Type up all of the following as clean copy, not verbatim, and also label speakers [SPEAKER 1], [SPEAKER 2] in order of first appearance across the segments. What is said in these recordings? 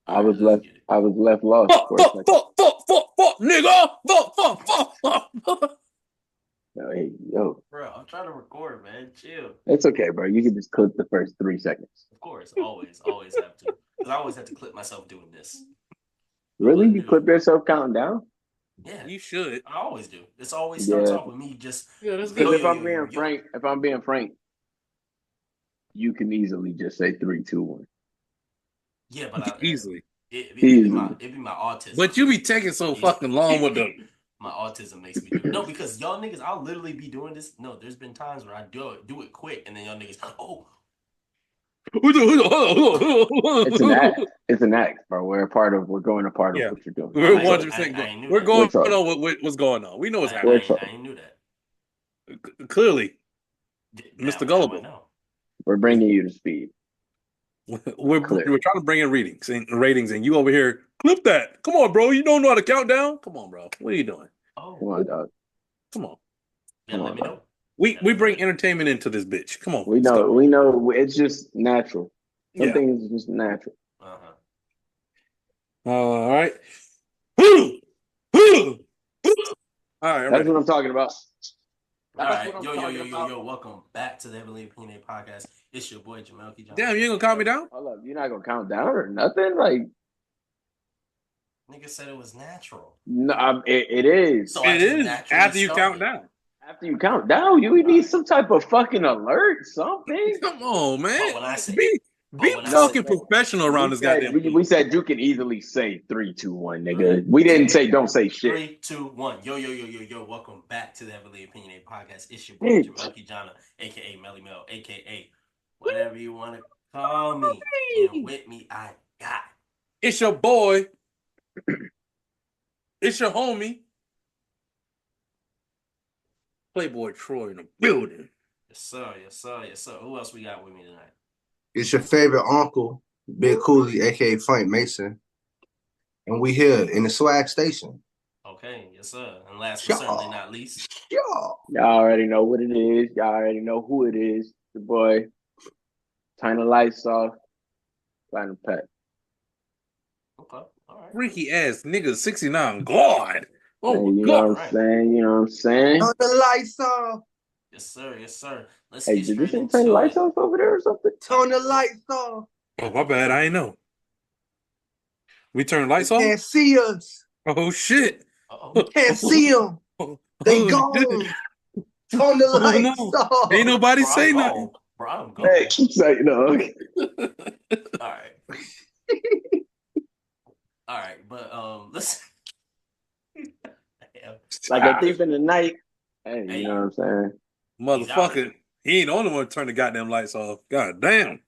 [SPEAKER 1] I was
[SPEAKER 2] let's
[SPEAKER 1] left.
[SPEAKER 2] get it.
[SPEAKER 1] I was left lost for a second.
[SPEAKER 3] Fuck, nigga. Fuck.
[SPEAKER 1] No, hey, yo,
[SPEAKER 2] Bro, I'm trying to record, man. Chill.
[SPEAKER 1] it's okay, bro. You can just clip the first 3 seconds.
[SPEAKER 2] Of course, always have to. Because I always have to clip myself doing this.
[SPEAKER 1] Really? You clip yourself counting down?
[SPEAKER 2] Yeah,
[SPEAKER 3] you should.
[SPEAKER 2] I always do. It's always starts off with me just.
[SPEAKER 3] That's
[SPEAKER 1] Because
[SPEAKER 3] good.
[SPEAKER 1] if I'm being frank, you can easily just say 3, 2, 1.
[SPEAKER 2] Yeah, but
[SPEAKER 3] Easily.
[SPEAKER 2] It'd be my autism.
[SPEAKER 3] But you be taking so fucking long with the.
[SPEAKER 2] My autism makes me do it. No, because y'all niggas, I'll literally be doing this. No, there's been times where I do it quick, and then y'all niggas,
[SPEAKER 1] It's an act. It's an act, bro. We're going a part of what you're doing.
[SPEAKER 3] We're 100%. We're going on what's going on. We know what's happening.
[SPEAKER 2] I ain't knew that.
[SPEAKER 3] Clearly, Mr. Gullible.
[SPEAKER 1] We're bringing you to speed.
[SPEAKER 3] We're trying to bring in ratings, and you over here clip that. Come on, bro. You don't know how to count down. Come on, bro. What are you doing?
[SPEAKER 2] Oh,
[SPEAKER 1] come on, dog.
[SPEAKER 3] Come on.
[SPEAKER 2] Let me know.
[SPEAKER 3] We bring entertainment into this bitch. Come on.
[SPEAKER 1] We know. It's just natural. Some things are just natural.
[SPEAKER 3] All right. All right.
[SPEAKER 1] That's what I'm talking about.
[SPEAKER 2] All right. Yo. Welcome back to the Heavenly Opinionated Podcast. It's your boy, Jamel Key.
[SPEAKER 3] Damn, you ain't going to count me down?
[SPEAKER 1] Hold up. You're not going to count down or nothing? Like,
[SPEAKER 2] nigga said it was natural.
[SPEAKER 1] No, it is.
[SPEAKER 2] So it is
[SPEAKER 3] after you count down.
[SPEAKER 1] After you count down, you need some type of fucking alert, something.
[SPEAKER 3] Come on, man.
[SPEAKER 2] When I say,
[SPEAKER 3] be talking professional around this goddamn.
[SPEAKER 1] We said you can easily say 3, 2, 1, nigga. We didn't say don't say shit.
[SPEAKER 2] 3, 2, 1. Yo. Welcome back to the Heavily Opinionated Podcast. It's your boy, Jamel Key, aka Melly Mel, aka whatever you want to call me. And with me, I got.
[SPEAKER 3] It's your boy. It's your homie. Playboy Troy in the building.
[SPEAKER 2] Yes, sir. Who else we got with me tonight?
[SPEAKER 4] It's your favorite uncle, Big Kooley, aka Frank Mason. And we here in the swag station.
[SPEAKER 2] Okay, yes, sir. And last but certainly not least.
[SPEAKER 1] Y'all already know what it is. Y'all already know who it is. The boy. Turn the lights off. Platinum Pet.
[SPEAKER 2] Okay. All right.
[SPEAKER 3] Freaky ass nigga 69. God.
[SPEAKER 1] Oh, you know what I'm saying? You know what I'm saying?
[SPEAKER 4] Turn the lights off.
[SPEAKER 2] Yes, sir. Let's
[SPEAKER 1] get straight into it. Turn the lights off over there or something?
[SPEAKER 4] Turn the lights off.
[SPEAKER 3] Oh, my bad. I ain't know. We turn lights off?
[SPEAKER 4] Can't see us.
[SPEAKER 3] Oh, shit.
[SPEAKER 4] Can't see them. They gone. Turn the lights off.
[SPEAKER 3] Ain't nobody say nothing.
[SPEAKER 2] Bro, I'm gone.
[SPEAKER 1] Hey, keep saying no. Okay.
[SPEAKER 2] All right. All right, but listen.
[SPEAKER 1] Like a thief in the night. Hey, you know what I'm saying?
[SPEAKER 3] Motherfucker, he ain't the only one to turn the goddamn lights off. God damn.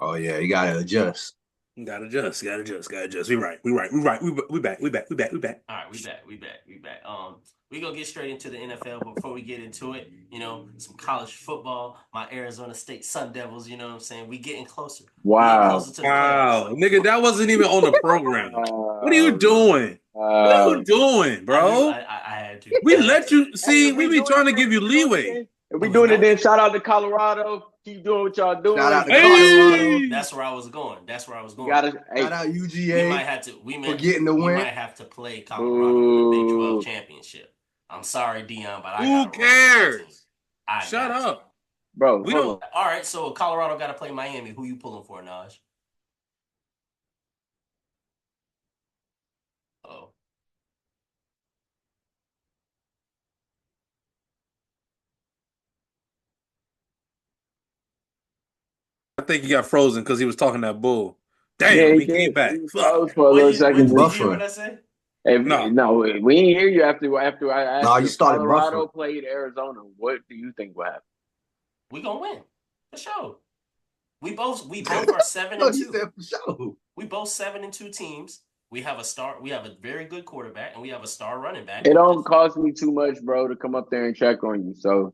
[SPEAKER 4] Oh yeah, you gotta adjust.
[SPEAKER 3] Gotta adjust. We right. We back.
[SPEAKER 2] All right, we back. We gonna get straight into the NFL, but before we get into it, some college football, my Arizona State Sun Devils, you know what I'm saying? We getting closer.
[SPEAKER 1] Wow.
[SPEAKER 3] Nigga, that wasn't even on the program. What are you doing? What are you doing, bro?
[SPEAKER 2] I had to.
[SPEAKER 3] We let you see. We be trying to give you leeway.
[SPEAKER 1] If we doing it, then shout out to Colorado. Keep doing what y'all doing.
[SPEAKER 4] Shout out to Colorado.
[SPEAKER 2] That's where I was going. Shout out
[SPEAKER 4] UGA.
[SPEAKER 2] We might have to play Colorado in the Big 12 championship. I'm sorry, Dion, but
[SPEAKER 3] who cares? Shut up,
[SPEAKER 1] bro.
[SPEAKER 3] We don't.
[SPEAKER 2] All right, so Colorado got to play Miami. Who you pulling for, Naj? Oh.
[SPEAKER 3] I think he got frozen because he was talking that bull. Damn, he came back.
[SPEAKER 1] Fuck. For a little second.
[SPEAKER 2] What did I say?
[SPEAKER 1] Hey, no, we didn't hear you after I asked.
[SPEAKER 4] No, you started
[SPEAKER 1] Colorado
[SPEAKER 4] buffering.
[SPEAKER 1] played Arizona. What do you think will happen?
[SPEAKER 2] We gonna win for sure. We both are 7-2.
[SPEAKER 4] For sure.
[SPEAKER 2] We both 7-2 teams. We have a very good quarterback, and we have a star running back.
[SPEAKER 1] It don't cost me too much, bro, to come up there and check on you. So,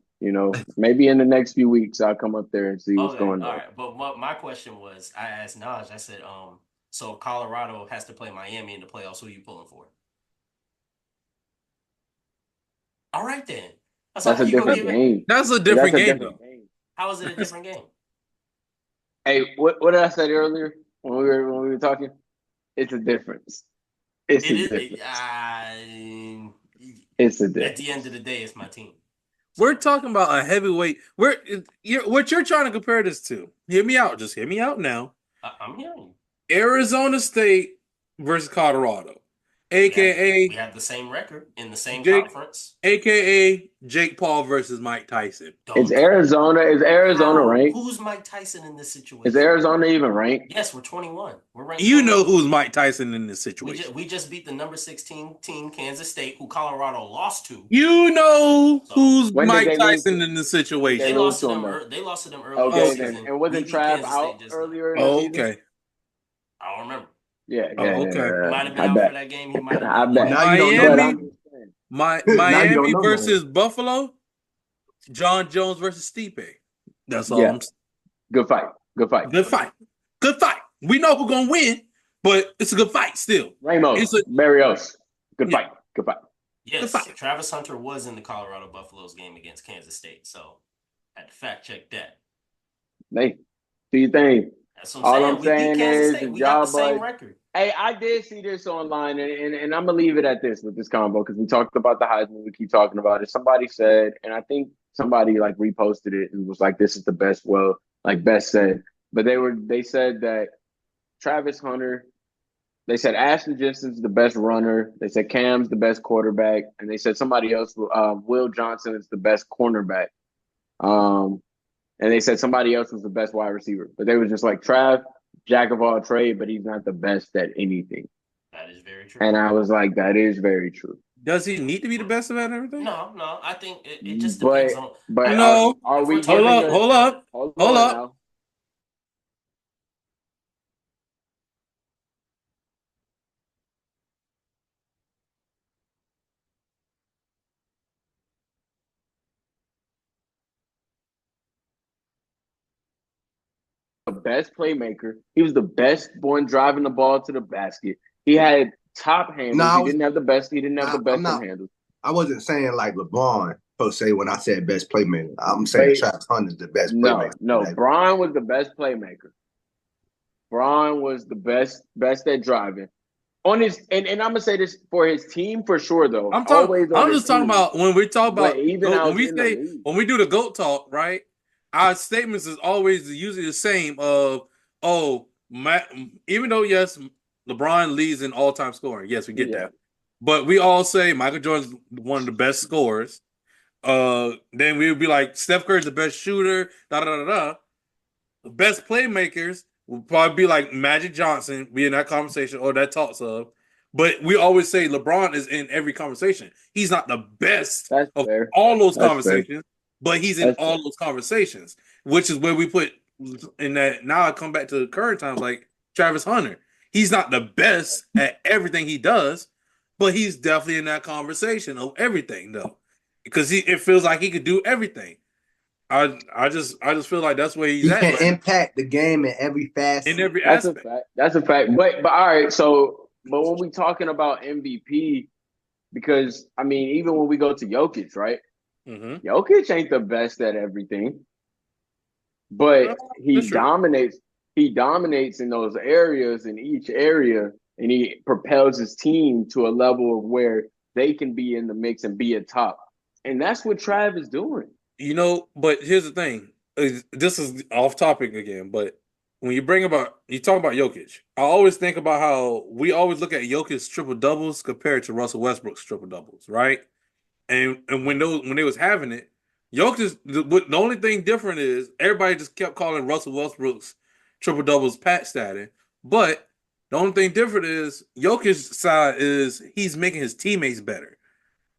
[SPEAKER 1] maybe in the next few weeks I'll come up there and see what's going on.
[SPEAKER 2] All right, but my question was, I asked Naj. I said, so Colorado has to play Miami in the playoffs. Who are you pulling for? All right, then.
[SPEAKER 1] That's a different game.
[SPEAKER 3] That's a different game, though.
[SPEAKER 2] How is it a different game?
[SPEAKER 1] Hey, what did I say earlier when we were talking? It's a difference. It's
[SPEAKER 2] It
[SPEAKER 1] a
[SPEAKER 2] is.
[SPEAKER 1] difference.
[SPEAKER 2] It's
[SPEAKER 1] a
[SPEAKER 2] At
[SPEAKER 1] difference.
[SPEAKER 2] the end of the day, it's my team.
[SPEAKER 3] We're talking about a heavyweight. What you're trying to compare this to? Hear me out. Just hear me out now.
[SPEAKER 2] I'm hearing you.
[SPEAKER 3] Arizona State versus Colorado, aka
[SPEAKER 2] we have the same record in the same
[SPEAKER 3] Jake,
[SPEAKER 2] conference,
[SPEAKER 3] aka Jake Paul versus Mike Tyson.
[SPEAKER 1] It's Arizona. Is Arizona ranked?
[SPEAKER 2] Who's Mike Tyson in this situation?
[SPEAKER 1] Is Arizona even ranked?
[SPEAKER 2] Yes, we're 21. We're ranked.
[SPEAKER 3] You know who's Mike Tyson in this situation.
[SPEAKER 2] We just beat the number 16 team, Kansas State, who Colorado lost to.
[SPEAKER 3] You know who's Mike Tyson in the situation.
[SPEAKER 2] They lost to them. They lost to them early.
[SPEAKER 1] Okay, then. And wasn't Trav out earlier in the season?
[SPEAKER 3] Okay.
[SPEAKER 2] I don't remember.
[SPEAKER 1] Yeah.
[SPEAKER 2] Okay. Might have been out for that game. He might have.
[SPEAKER 1] I bet.
[SPEAKER 3] Miami versus Buffalo. John Jones versus Stipe. That's all I'm saying.
[SPEAKER 1] Good fight. Good fight.
[SPEAKER 3] Good fight. Good fight. We know who's gonna win, but it's a good fight still.
[SPEAKER 1] Ramos, Barrios. Good fight. Good fight.
[SPEAKER 2] Yes,
[SPEAKER 3] good fight.
[SPEAKER 2] Travis Hunter was in the Colorado Buffaloes game against Kansas State, so I had to fact check that.
[SPEAKER 1] Hey, do you think?
[SPEAKER 2] That's what I'm saying. We got the same record.
[SPEAKER 1] Hey, I did see this online, and I'm gonna leave it at this with this combo because we talked about the Heisman. We keep talking about it. Somebody said, and I think somebody like reposted it and was like, "This is the best." Well, like best said, but they said that Travis Hunter. They said Ashton Jensen's the best runner. They said Cam's the best quarterback, and they said somebody else, Will Johnson, is the best cornerback. And they said somebody else was the best wide receiver, but they were just like Trav, jack of all trade, but he's not the best at anything.
[SPEAKER 2] That is very true.
[SPEAKER 1] And I was like, that is very true.
[SPEAKER 3] Does he need to be the best at everything?
[SPEAKER 2] No. I think it just depends on.
[SPEAKER 1] But
[SPEAKER 3] no,
[SPEAKER 1] are we?
[SPEAKER 3] Hold up.
[SPEAKER 1] The best playmaker. He was the best one driving the ball to the basket. He had top handles. He didn't have the best. He didn't have the best handles.
[SPEAKER 4] I wasn't saying like LeBron per se when I said best playmaker. I'm saying Travis Hunter is the best playmaker.
[SPEAKER 1] No, Bron was the best playmaker. Bron was the best at driving. On his and I'm gonna say this for his team for sure though.
[SPEAKER 3] I'm just talking about when we talk about when we do the GOAT talk, right? Our statements is always usually the same even though yes, LeBron leads in all-time scoring. Yes, we get that. But we all say Michael Jordan's one of the best scorers. Then we would be like Steph Curry's the best shooter, The best playmakers would probably be like Magic Johnson, be in that conversation or that talks of. But we always say LeBron is in every conversation. He's not the best of all those conversations, but he's in all those conversations, which is where we put in that. Now I come back to the current times like Travis Hunter. He's not the best at everything he does, but he's definitely in that conversation of everything though, because it feels like he could do everything. I just feel like that's where he's at.
[SPEAKER 4] He can impact the game in every facet.
[SPEAKER 3] In every aspect.
[SPEAKER 1] That's a fact. But all right, but when we talking about MVP, because I mean, even when we go to Jokic, right? Mm-hmm. Jokic ain't the best at everything, but he dominates. He dominates in those areas, in each area, and he propels his team to a level of where they can be in the mix and be a top. And that's what Trav is doing.
[SPEAKER 3] But here's the thing. This is off topic again, but when you talk about Jokic, I always think about how we always look at Jokic's triple doubles compared to Russell Westbrook's triple doubles, right? And when they was having it, Jokic, the only thing different is everybody just kept calling Russell Westbrook's triple doubles pat statting, but the only thing different is Jokic's side is he's making his teammates better.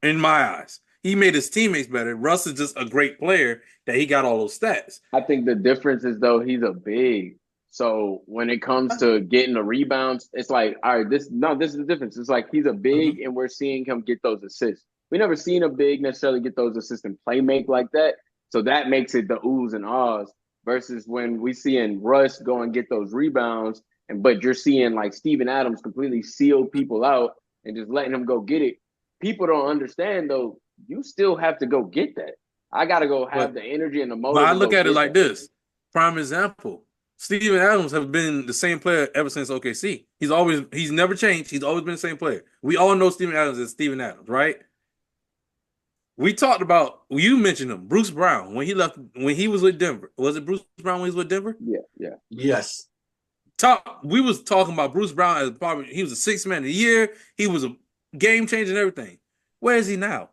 [SPEAKER 3] In my eyes, he made his teammates better. Russ is just a great player that he got all those stats.
[SPEAKER 1] I think the difference is though he's a big. So when it comes to getting the rebounds, it's like, all right, this is the difference. It's like he's a big and we're seeing him get those assists. We never seen a big necessarily get those assists and play make like that. So that makes it the oohs and ahs versus when we seeing Russ go and get those rebounds. But you're seeing like Steven Adams completely seal people out and just letting him go get it. People don't understand though. You still have to go get that. I got to go have the energy and the motive.
[SPEAKER 3] But I look at it like this. Prime example. Steven Adams has been the same player ever since OKC. He's never changed. He's always been the same player. We all know Steven Adams is Steven Adams, right? We talked about, you mentioned him, Bruce Brown, when he was with Denver. Was it Bruce Brown when he was with Denver?
[SPEAKER 1] Yeah.
[SPEAKER 4] Yes.
[SPEAKER 3] We was talking about Bruce Brown as probably, he was a sixth man of the year. He was a game changer and everything. Where is he now?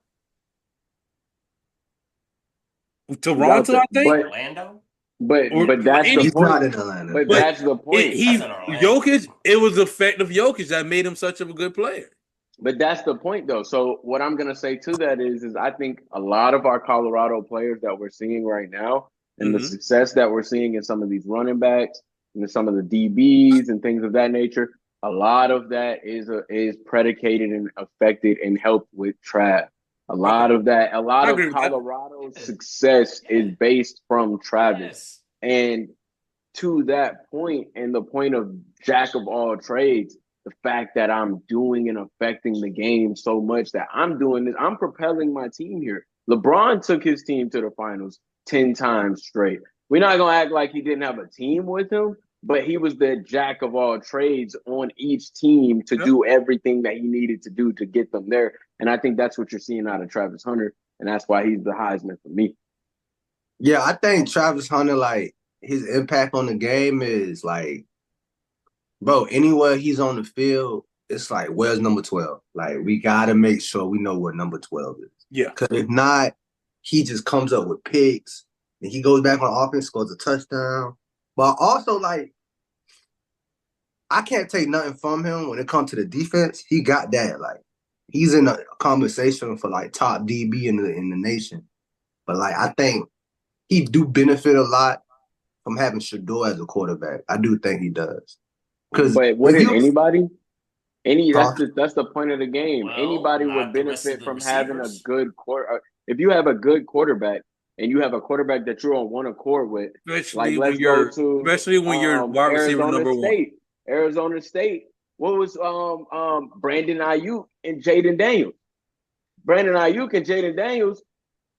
[SPEAKER 3] Toronto, I think.
[SPEAKER 2] Orlando.
[SPEAKER 1] But that's the
[SPEAKER 4] He's
[SPEAKER 1] point.
[SPEAKER 4] not in Atlanta.
[SPEAKER 1] But that's the point.
[SPEAKER 3] Jokic, it was the effect of Jokic that made him such a good player.
[SPEAKER 1] But that's the point, though. So what I'm gonna say to that is I think a lot of our Colorado players that we're seeing right now, and the success that we're seeing in some of these running backs and some of the DBs and things of that nature, a lot of that is predicated and affected and helped with Trav. A lot of Colorado's success is based from Travis.
[SPEAKER 2] Yes.
[SPEAKER 1] And to that point, and the point of jack of all trades, the fact that I'm doing and affecting the game so much that I'm doing this, I'm propelling my team here. LeBron took his team to the finals 10 times straight. We're not going to act like he didn't have a team with him, but he was the jack of all trades on each team to do everything that he needed to do to get them there. And I think that's what you're seeing out of Travis Hunter, and that's why he's the Heisman for me.
[SPEAKER 4] Yeah, I think Travis Hunter, like, his impact on the game is like, bro, anywhere he's on the field, it's like, where's number 12? Like, we got to make sure we know what number 12 is.
[SPEAKER 3] Yeah.
[SPEAKER 4] Because if not, he just comes up with picks, and he goes back on offense, scores a touchdown. But also, like, I can't take nothing from him when it comes to the defense. He got that. Like, he's in a conversation for, like, top DB in the nation. But, like, I think he do benefit a lot from having Shador as a quarterback. I do think he does.
[SPEAKER 1] But wouldn't anybody? That's the point of the game.
[SPEAKER 2] Well,
[SPEAKER 1] anybody would benefit from having a good quarter. If you have a good quarterback and you have a quarterback that you're on one accord with,
[SPEAKER 3] especially when you're wide receiver number one.
[SPEAKER 1] Arizona State. What was Brandon Ayuk and Jaden Daniels? Brandon Ayuk and Jaden Daniels.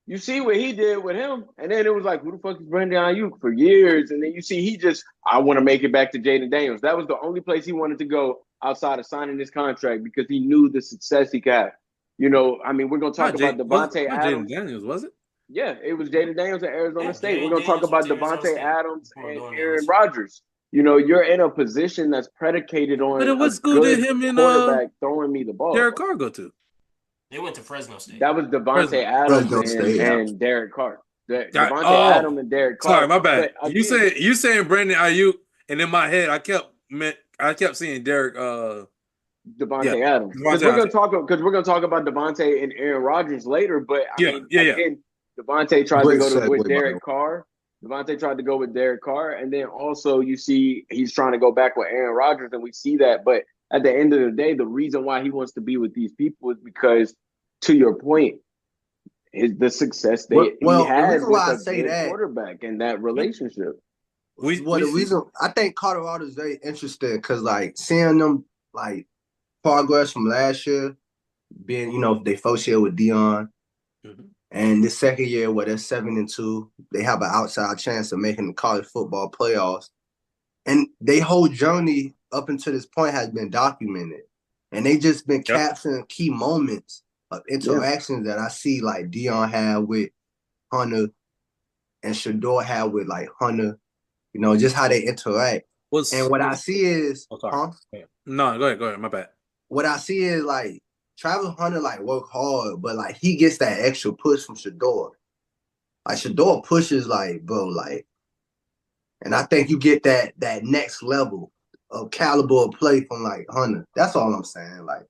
[SPEAKER 1] You see what he did with him, and then it was like, who the fuck is Brandon Ayuk for years? And then you see I want to make it back to Jaden Daniels. That was the only place he wanted to go outside of signing this contract because he knew the success he got. You know, I mean, we're going to talk about Devontae Adams.
[SPEAKER 3] Jaden Daniels, was it?
[SPEAKER 1] Yeah, it was Jaden Daniels at Arizona State. We're going to talk about Devontae Adams and Aaron Rodgers. You know, you're in a position that's predicated on
[SPEAKER 3] but it was good him and
[SPEAKER 1] quarterback throwing me the ball.
[SPEAKER 3] Derek Carr go to.
[SPEAKER 2] They went to Fresno State.
[SPEAKER 1] That was Devontae Adams and Derek Carr. Devontae Adams and Derek Carr.
[SPEAKER 3] Sorry, my bad. You saying Brandon Ayuk, and in my head I kept seeing Derek
[SPEAKER 1] Devontae Adams. Because we're gonna talk about Devontae and Aaron Rodgers later. But again, Devontae tried to go with Derek Carr. Devontae tried to go with Derek Carr, and then also you see he's trying to go back with Aaron Rodgers, and we see that. But at the end of the day, the reason why he wants to be with these people is because, to your point, the success he had with a quarterback and that relationship.
[SPEAKER 4] The reason I think Colorado is very interesting because, like, seeing them like progress from last year, being they first year with Dion, and this second year where they're 7-2, they have an outside chance of making the college football playoffs, and their whole journey up until this point has been documented, and they just been capturing key moments of interactions that I see, like Dion had with Hunter and Shador had with like Hunter, just how they interact. And what I see is,
[SPEAKER 3] No, go ahead, my bad.
[SPEAKER 4] What I see is like Travis Hunter like work hard, but like he gets that extra push from Shador. Like Shador pushes like, bro, like, and I think you get that next level of caliber of play from like Hunter. That's all I'm saying. Like,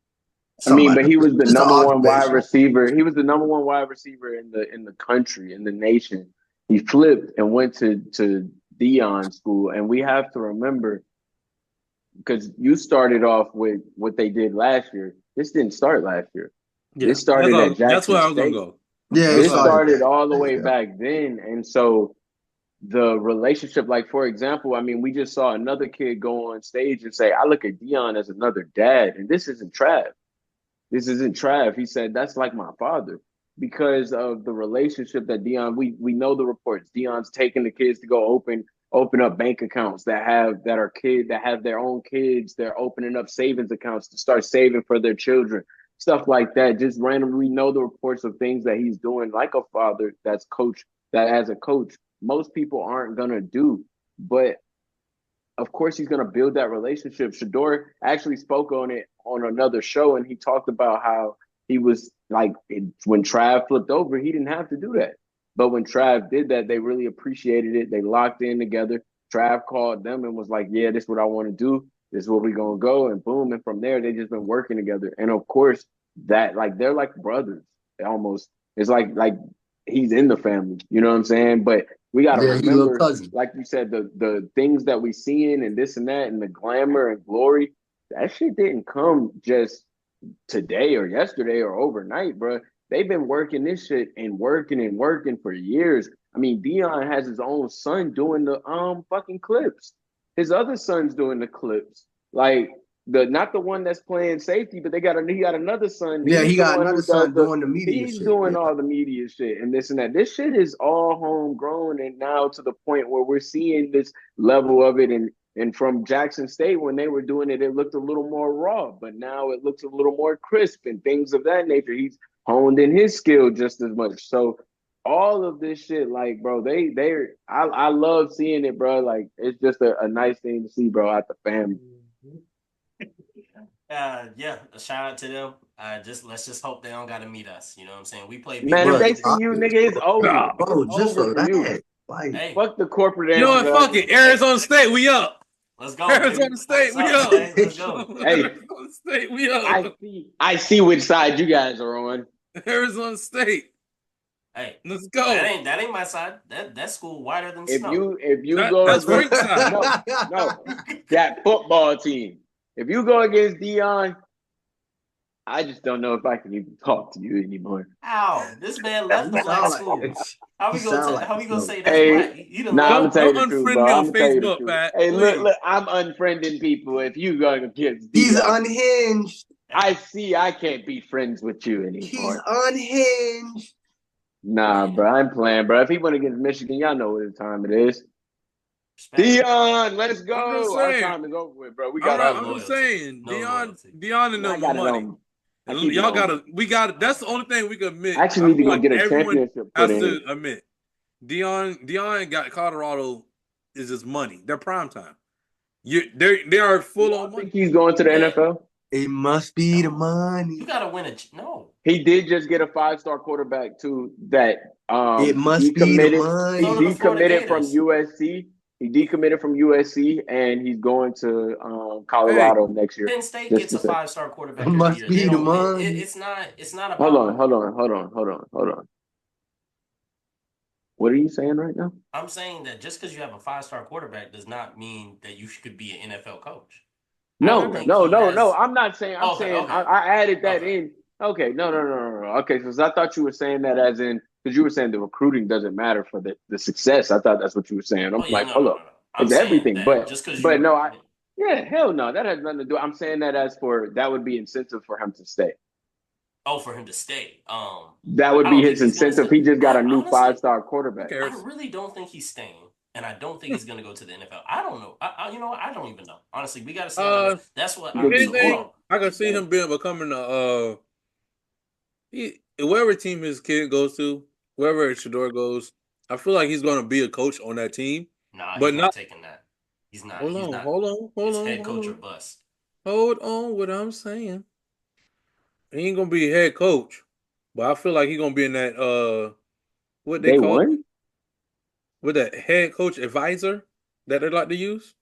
[SPEAKER 1] but he was the number one wide receiver. He was the number one wide receiver in the country, in the nation. He flipped and went to Dion school, and we have to remember, because you started off with what they did last year. This didn't start last year. Yeah. This started at Jackson
[SPEAKER 3] That's where I was
[SPEAKER 1] State.
[SPEAKER 3] gonna go.
[SPEAKER 1] Yeah, this started all the way back then, and so the relationship, like, for example, I mean, we just saw another kid go on stage and say, I look at Dion as another dad, and this isn't Trav. This isn't Trav. He said, that's like my father, because of the relationship that Dion, we know the reports. Dion's taking the kids to go open open up bank accounts that have their own kids. They're opening up savings accounts to start saving for their children, stuff like that. Just randomly, we know the reports of things that he's doing, like a father that as a coach, most people aren't gonna do. But of course, he's gonna build that relationship. Shador actually spoke on it on another show, and he talked about how he was like when Trav flipped over, he didn't have to do that. But when Trav did that, they really appreciated it. They locked in together. Trav called them and was like, "Yeah, this is what I want to do. This is where we're gonna go." And boom. And from there, they just been working together. And of course, that like they're like brothers almost. It's like he's in the family. You know what I'm saying? But we gotta remember, like you said, the things that we seeing and this and that and the glamour and glory, that shit didn't come just today or yesterday or overnight, bro. They've been working this shit and working for years. I mean, Dion has his own son doing the fucking clips. His other son's doing the clips. Like not the one that's playing safety, but he got another son.
[SPEAKER 4] Yeah, he got another son doing the media
[SPEAKER 1] shit.
[SPEAKER 4] He's
[SPEAKER 1] doing all the media shit and this and that. This shit is all homegrown, and now to the point where we're seeing this level of it. And from Jackson State, when they were doing it, it looked a little more raw, but now it looks a little more crisp and things of that nature. He's honed in his skill just as much. So all of this shit, like, bro, I love seeing it, bro. Like, it's just a nice thing to see, bro, out the family.
[SPEAKER 2] Yeah, a shout out to them. Let's just hope they don't gotta meet us. You know what I'm saying? We play.
[SPEAKER 1] Man, if they see you, nigga, it's over.
[SPEAKER 4] Bro, just
[SPEAKER 1] over for you.
[SPEAKER 4] Like,
[SPEAKER 2] hey,
[SPEAKER 1] fuck the corporate.
[SPEAKER 3] You know what? Fuck it. Arizona State, we up.
[SPEAKER 2] Let's go.
[SPEAKER 3] Arizona State, we up.
[SPEAKER 2] Let's go.
[SPEAKER 1] Hey,
[SPEAKER 3] Arizona State, we up.
[SPEAKER 1] I see which side you guys are on.
[SPEAKER 3] Arizona State.
[SPEAKER 2] Hey,
[SPEAKER 3] let's go.
[SPEAKER 2] That ain't my side. That school wider than snow.
[SPEAKER 1] If you go,
[SPEAKER 3] that's Frank's side.
[SPEAKER 1] No, that football team. If you go against Dion, I just don't know if I can even talk to you anymore.
[SPEAKER 2] Ow, this man left the black school. How we gonna say that's black? You
[SPEAKER 1] I'm gonna tell you the truth, bro.
[SPEAKER 3] On Facebook, Pat.
[SPEAKER 1] Hey, look, I'm unfriending people. If you go against Dion,
[SPEAKER 4] he's unhinged.
[SPEAKER 1] I see. I can't be friends with you anymore.
[SPEAKER 4] He's unhinged.
[SPEAKER 1] Nah, bro, I'm playing, bro. If he went against Michigan, y'all know what time it is. Dion, let's go. Our time is over with, bro. We got.
[SPEAKER 3] I'm saying Dion and them money. We got it. That's the only thing we can admit.
[SPEAKER 1] I actually need to go get a championship.
[SPEAKER 3] Has to admit, Dion got Colorado is his money. They're prime time. They are full on money.
[SPEAKER 1] Think he's going to the NFL?
[SPEAKER 4] It must be the money.
[SPEAKER 2] You gotta win it. No.
[SPEAKER 1] He did just get a 5-star quarterback too. That
[SPEAKER 4] it must be the money.
[SPEAKER 1] He decommitted from USC. He decommitted from USC, and he's going to Colorado next year.
[SPEAKER 2] Penn State gets a 5-star quarterback.
[SPEAKER 4] It must be the money.
[SPEAKER 2] It's not about.
[SPEAKER 1] Hold on. What are you saying right now?
[SPEAKER 2] I'm saying that just because you have a 5-star quarterback does not mean that you could be an NFL coach.
[SPEAKER 1] No. I'm not saying. I'm saying. I added that in. Okay, no. Okay, because I thought you were saying that as in because you were saying the recruiting doesn't matter for the success. I thought that's what you were saying. I'm hold up, it's everything. But hell no, that has nothing to do. I'm saying that as for that would be incentive for him to stay.
[SPEAKER 2] Oh, for him to stay.
[SPEAKER 1] That would be his incentive. He just got a new 5-star quarterback.
[SPEAKER 2] I really don't think he's staying. And I don't think he's going to go to the NFL. I don't know. You know what? I don't even know. Honestly, we got to see. That's what
[SPEAKER 3] I can see him becoming wherever team his kid goes to, wherever Shador goes. I feel like he's going to be a coach on that team.
[SPEAKER 2] Nah, he's not taking that. He's not.
[SPEAKER 3] Hold on.
[SPEAKER 2] Head coach or bust.
[SPEAKER 3] Hold on. What I'm saying. He ain't going to be a head coach, but I feel like he's going to be in that what they call it. With that head coach advisor that they like to use.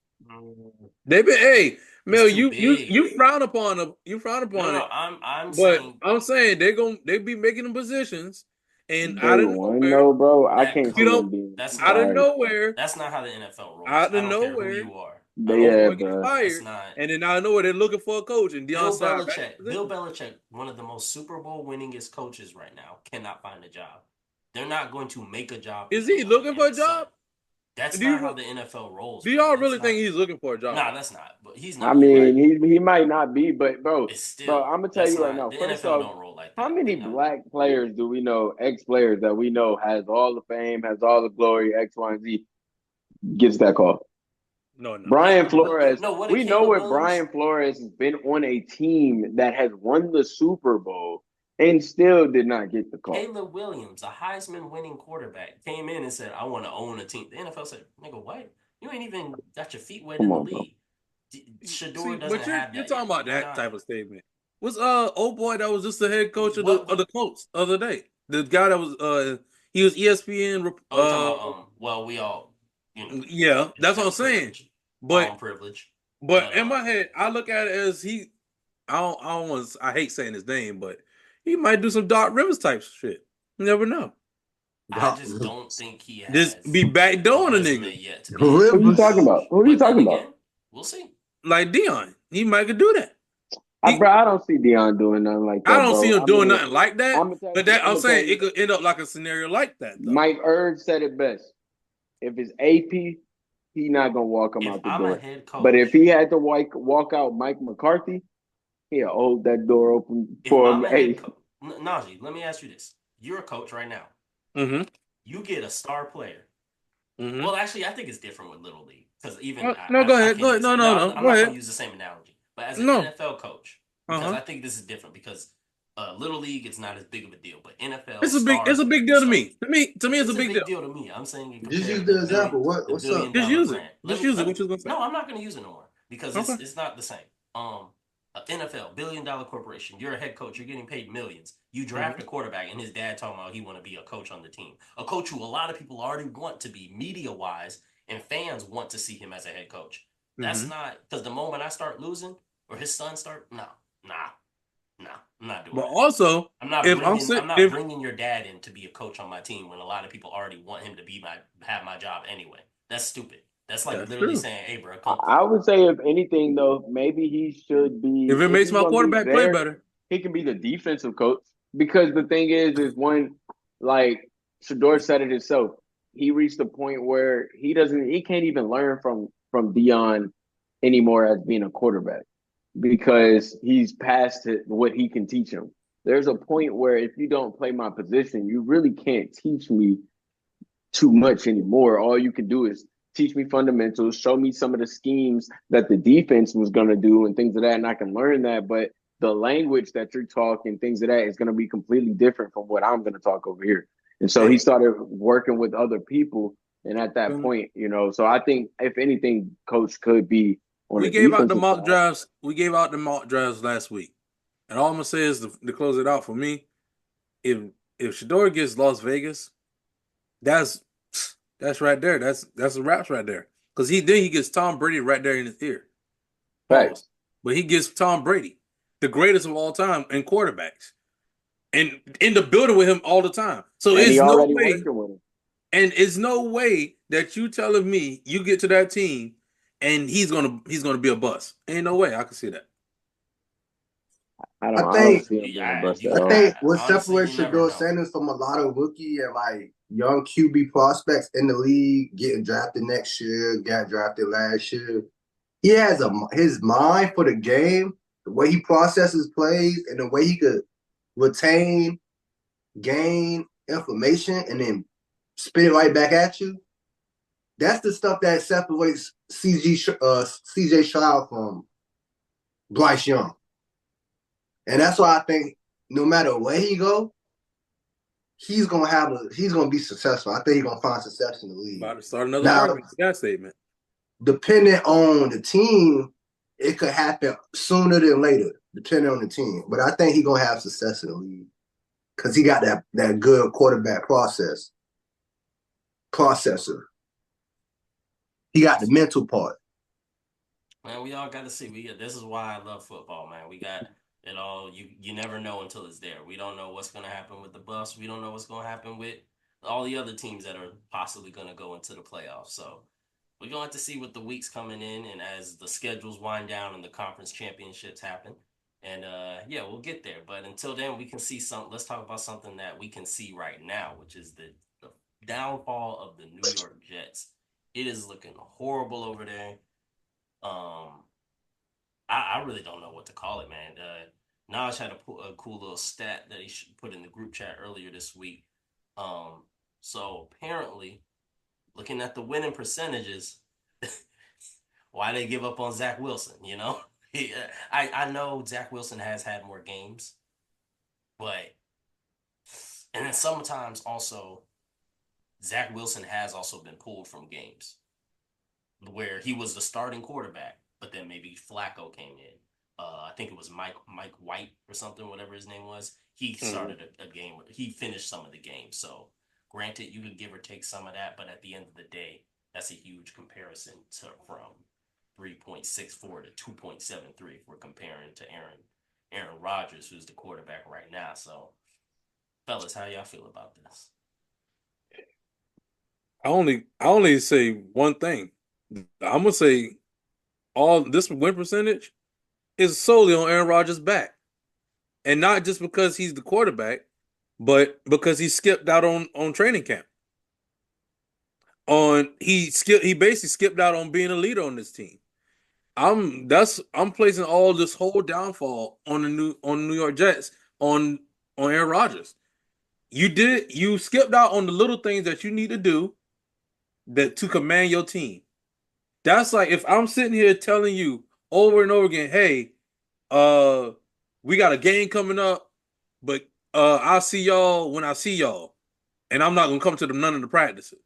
[SPEAKER 3] They've been, Mel, you frown upon them. You frown upon it. I'm saying they be making them positions, and out of nowhere,
[SPEAKER 1] no, bro, I can't.
[SPEAKER 2] That's
[SPEAKER 3] out of nowhere.
[SPEAKER 2] That's not how the NFL rolls.
[SPEAKER 3] Out of nowhere,
[SPEAKER 2] who you are.
[SPEAKER 1] Fired,
[SPEAKER 3] and then out of nowhere they're looking for a coach. And
[SPEAKER 2] Bill Belichick, one of the most Super Bowl winningest coaches right now, cannot find a job. They're not going to make a job.
[SPEAKER 3] Is he looking for a job?
[SPEAKER 2] That's not how the NFL rolls.
[SPEAKER 3] Do y'all really think he's looking for a job?
[SPEAKER 2] Nah, that's not. But he's not.
[SPEAKER 1] I mean, he might not be, but bro, I'm gonna tell you right now.
[SPEAKER 2] The
[SPEAKER 1] First
[SPEAKER 2] NFL
[SPEAKER 1] off,
[SPEAKER 2] don't roll like that.
[SPEAKER 1] how many black players do we know, ex-players that we know has all the fame, has all the glory, X, Y, and Z? gets that call.
[SPEAKER 3] No.
[SPEAKER 1] Brian Flores.
[SPEAKER 2] No, what did
[SPEAKER 1] We know
[SPEAKER 2] Caleb
[SPEAKER 1] what
[SPEAKER 2] Williams?
[SPEAKER 1] Brian Flores has been on a team that has won the Super Bowl and still did not get the call.
[SPEAKER 2] Caleb Williams, a Heisman winning quarterback, came in and said, I want to own a team. The NFL said, nigga, what? You ain't even got your feet wet in the league. Shador doesn't have that.
[SPEAKER 3] You're talking about that type of statement. What's old boy that was just the head coach of the Colts the other day? The guy that was he was ESPN.
[SPEAKER 2] Well, we all,
[SPEAKER 3] yeah, that's what I'm saying. But
[SPEAKER 2] privilege.
[SPEAKER 3] But in my head, I look at it as I hate saying his name, but he might do some Doc Rivers type shit. You never know.
[SPEAKER 2] I just don't think he has.
[SPEAKER 3] Just be backdooring a nigga.
[SPEAKER 2] Yet
[SPEAKER 1] Who are you talking about? Who are you talking about?
[SPEAKER 2] We'll see.
[SPEAKER 3] Like Dion, he might could do that.
[SPEAKER 1] Bro, I don't see Dion doing nothing like that.
[SPEAKER 3] I don't see him doing nothing like that. I'm saying
[SPEAKER 1] you,
[SPEAKER 3] it could end up like a scenario like that. Though.
[SPEAKER 1] Mike Erb said it best. If it's AP, he not gonna walk him out the door. But if he had to walk out Mike McCarthy, he'll hold that door open for him.
[SPEAKER 2] Najee, let me ask you this: you're a coach right now.
[SPEAKER 3] Mm-hmm.
[SPEAKER 2] You get a star player.
[SPEAKER 3] Mm-hmm.
[SPEAKER 2] Well, actually, I think it's different with Little League because even
[SPEAKER 3] go ahead. No.
[SPEAKER 2] I'm not going to use the same analogy, but as an NFL coach, because I think this is different because Little League it's not as big of a deal, but NFL
[SPEAKER 3] it's a big deal to me. To me, it's a big
[SPEAKER 2] deal to me. I'm saying
[SPEAKER 4] just use the example. What's up?
[SPEAKER 3] Just use it. Just use it. What you gonna say?
[SPEAKER 2] No, I'm not going to use it no more because it's not the same. NFL, $1 billion corporation. You're a head coach. You're getting paid millions. You draft a quarterback, and his dad talking about he want to be a coach on the team. A coach who a lot of people already want to be media-wise, and fans want to see him as a head coach. That's not because the moment I start losing or his son start, nah, I'm not doing.
[SPEAKER 3] But also,
[SPEAKER 2] I'm not bringing your dad in to be a coach on my team when a lot of people already want him to have my job anyway. That's stupid. That's like literally saying, "Hey, bro."
[SPEAKER 1] I would say, if anything, though, maybe he should be.
[SPEAKER 3] If it makes my quarterback play better,
[SPEAKER 1] he can be the defensive coach. Because the thing is one, like Shador said it himself. He reached a point where he can't even learn from Dion anymore as being a quarterback because he's past what he can teach him. There's a point where if you don't play my position, you really can't teach me too much anymore. All you can do is teach me fundamentals, show me some of the schemes that the defense was going to do and things of that, and I can learn that. But the language that you're talking, things of that, is going to be completely different from what I'm going to talk over here. And so he started working with other people. And at that point, so I think if anything, coach could be on
[SPEAKER 3] we gave out the mock drafts. We gave out the mock drafts last week. And all I'm going to say is to close it out for me, if Shador gets Las Vegas, that's right there. That's a wraps right there. Because he gets Tom Brady right there in his ear.
[SPEAKER 1] Right.
[SPEAKER 3] But he gets Tom Brady, the greatest of all time in quarterbacks, and in the building with him all the time. So it's no way, and it's no way that you telling me you get to that team and he's gonna be a bust. Ain't no way I can see that.
[SPEAKER 1] I think
[SPEAKER 4] what separates Shador Sanders from a lot of rookie and like young QB prospects in the league getting drafted next year, got drafted last year. He has his mind for the game, the way he processes plays, and the way he could retain, gain information, and then spit it right back at you. That's the stuff that separates CJ Stroud from Bryce Young. And that's why I think no matter where he go, he's gonna be successful. I think he's gonna find success in the league.
[SPEAKER 3] About to start another argument with that statement.
[SPEAKER 4] Depending on the team, it could happen sooner than later, depending on the team. But I think he's gonna have success in the league because he got that good quarterback processor. He got the mental part.
[SPEAKER 2] Man, we all got to see. This is why I love football, man. We got it all. You never know until it's there. We don't know what's going to happen with the Buffs. We don't know what's going to happen with all the other teams that are possibly going to go into the playoffs. So we're going to have to see what the weeks coming in and as the schedules wind down and the conference championships happen. And, we'll get there. But until then, we can see let's talk about something that we can see right now, which is the downfall of the New York Jets. It is looking horrible over there. I really don't know what to call it, man. Naj had a cool little stat that he put in the group chat earlier this week. So apparently looking at the winning percentages, why they give up on Zach Wilson, you know? I know Zach Wilson has had more games, but and then sometimes also Zach Wilson has also been pulled from games where he was the starting quarterback, but then maybe Flacco came in. I think it was Mike White or something, whatever his name was. He started a game. He finished some of the game. So granted, you could give or take some of that, but at the end of the day, that's a huge comparison from 3.64 to 2.73 if we're comparing to Aaron Rodgers, who's the quarterback right now. So, fellas, how y'all feel about this?
[SPEAKER 3] I only say one thing. I'm gonna say all this win percentage is solely on Aaron Rodgers' back, and not just because he's the quarterback, but because he skipped out on training camp. He basically skipped out on being a leader on this team. I'm placing all this whole downfall on the New York Jets on Aaron Rodgers. You skipped out on the little things that you need to do that to command your team. That's like if I'm sitting here telling you over and over again, hey, we got a game coming up, but I'll see y'all when I see y'all. And I'm not gonna come to none of the practices.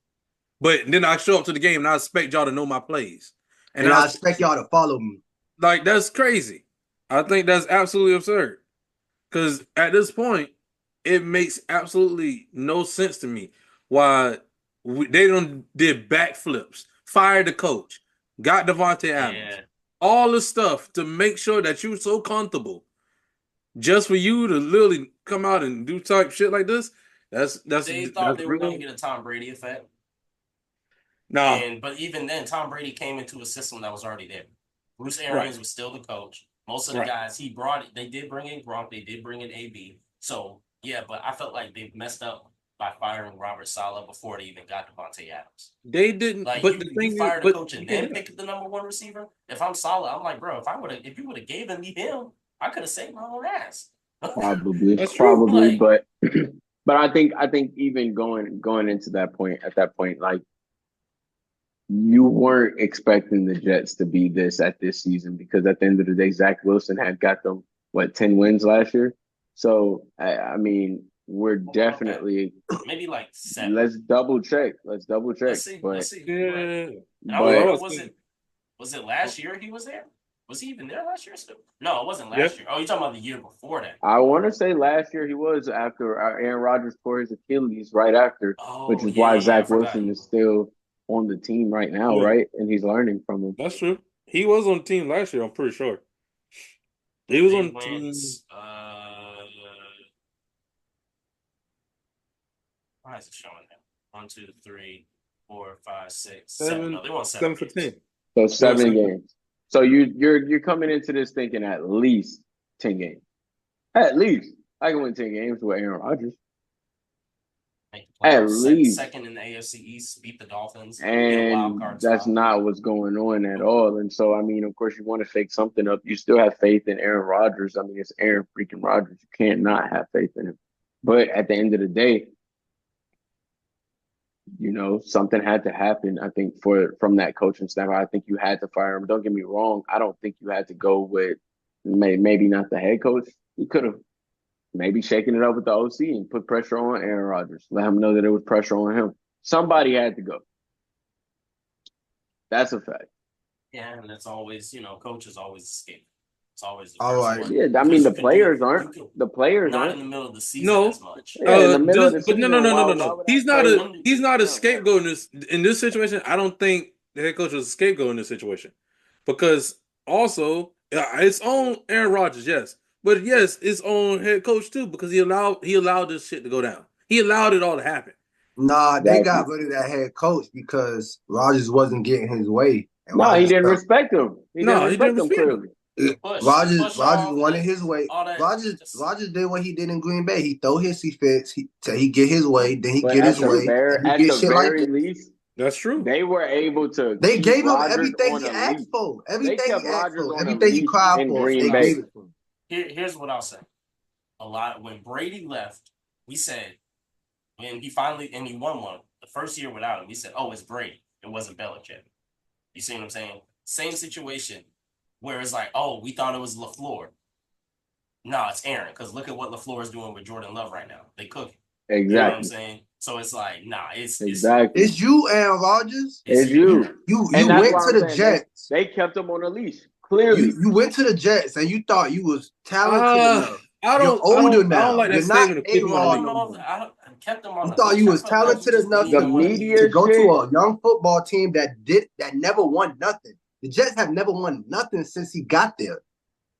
[SPEAKER 3] But then I show up to the game and I expect y'all to know my plays.
[SPEAKER 4] And I expect y'all to follow me.
[SPEAKER 3] Like, that's crazy. I think that's absolutely absurd. Because at this point, it makes absolutely no sense to me why they did backflips, fired the coach, got Devontae Adams, all this stuff to make sure that you're so comfortable. Just for you to literally come out and do type shit like this,
[SPEAKER 2] they thought they were going to get a Tom Brady effect.
[SPEAKER 3] No.
[SPEAKER 2] But even then, Tom Brady came into a system that was already there. Bruce Arians was still the coach. Most of the guys he brought, they did bring in Gronk, they did bring in AB. So, yeah, but I felt like they messed up by firing Robert Saleh before they even got Devontae Adams.
[SPEAKER 3] They didn't.
[SPEAKER 2] Like,
[SPEAKER 3] but
[SPEAKER 2] you fired the coach and then picked the number one receiver. If I'm Saleh, I'm like, bro, if you would have given me him, I could have saved my own ass.
[SPEAKER 1] Probably,
[SPEAKER 3] That's true.
[SPEAKER 1] probably, but I think even going into that point, at that point, like, you weren't expecting the Jets to be this at this season because at the end of the day, Zach Wilson had got them 10 wins last year. So I mean, we're definitely
[SPEAKER 2] maybe like 7.
[SPEAKER 1] Let's double check. Let's see.
[SPEAKER 2] Let's see.
[SPEAKER 3] Yeah.
[SPEAKER 2] Was it last year he was there? Was he even there last year still? No, it wasn't last year. Oh, you're talking about the year before that.
[SPEAKER 1] I want to say last year he was after Aaron Rodgers tore his Achilles right after, which is why Zach Wilson is still on the team right now, right? And he's learning from him.
[SPEAKER 3] That's true. He was on the team last year, I'm pretty sure. He was on the team.
[SPEAKER 2] Why is it showing that? 1, 2, 3, 4, 5, 6,
[SPEAKER 3] 7.
[SPEAKER 2] No, they won
[SPEAKER 3] 7 for 10.
[SPEAKER 1] So 7 games. So you're coming into this thinking at least 10 games. At least I can win 10 games with Aaron Rodgers. At least
[SPEAKER 2] second in the AFC East, beat the Dolphins,
[SPEAKER 1] and
[SPEAKER 2] get a wild card
[SPEAKER 1] that's
[SPEAKER 2] spot.
[SPEAKER 1] not what's going on at all. And so, I mean, of course, you want to shake something up. You still have faith in Aaron Rodgers. I mean, it's Aaron freaking Rodgers. You can't not have faith in him. But at the end of the day, something had to happen. I think from that coaching staff, I think you had to fire him. Don't get me wrong. I don't think you had to go with maybe not the head coach. You could have maybe shaken it up with the OC and put pressure on Aaron Rodgers. Let him know that it was pressure on him. Somebody had to go. That's a fact.
[SPEAKER 2] Yeah, and that's always, coaches always escape. It's always the
[SPEAKER 4] all right.
[SPEAKER 2] one.
[SPEAKER 1] Yeah, I mean the players aren't. The players
[SPEAKER 2] not
[SPEAKER 1] aren't
[SPEAKER 2] in the middle of the season as much.
[SPEAKER 1] Yeah, in the middle of the season.
[SPEAKER 3] No. He's not a scapegoat in this situation. I don't think the head coach was a scapegoat in this situation, because also it's on Aaron Rodgers, yes, but yes, it's on head coach too, because he allowed this shit to go down. He allowed it all to happen.
[SPEAKER 4] Nah, they got rid of that head coach because Rodgers wasn't getting his way.
[SPEAKER 1] No, he didn't respect him. He didn't respect him clearly.
[SPEAKER 4] Rodgers wanted his way. Rodgers did what he did in Green Bay. He throw hissy fits. He get his way, then he get his way.
[SPEAKER 1] At the very least,
[SPEAKER 3] that's true.
[SPEAKER 1] They were able to.
[SPEAKER 4] They gave him everything he asked for. Everything he asked for. Everything he cried for. They gave it to him.
[SPEAKER 2] Here's what I'll say. When Brady left, we said when he won one, The first year without him, we said, "Oh, it's Brady. It wasn't Belichick." You see what I'm saying? Same situation where it's like, "Oh, we thought it was LaFleur." No, it's Aaron. Because look at what LaFleur is doing with Jordan Love right now. They cooking.
[SPEAKER 1] Exactly.
[SPEAKER 2] You know what I'm saying? So it's like, nah, it's
[SPEAKER 4] you, Aaron Rodgers.
[SPEAKER 1] It's you.
[SPEAKER 4] You went to the Jets.
[SPEAKER 1] They kept him on a leash. Clearly,
[SPEAKER 4] you went to the Jets and you thought you was talented enough.
[SPEAKER 3] I don't like that statement.
[SPEAKER 2] I kept them on.
[SPEAKER 4] You thought you was talented enough to go to a young football team that never won nothing. The Jets have never won nothing since he got there,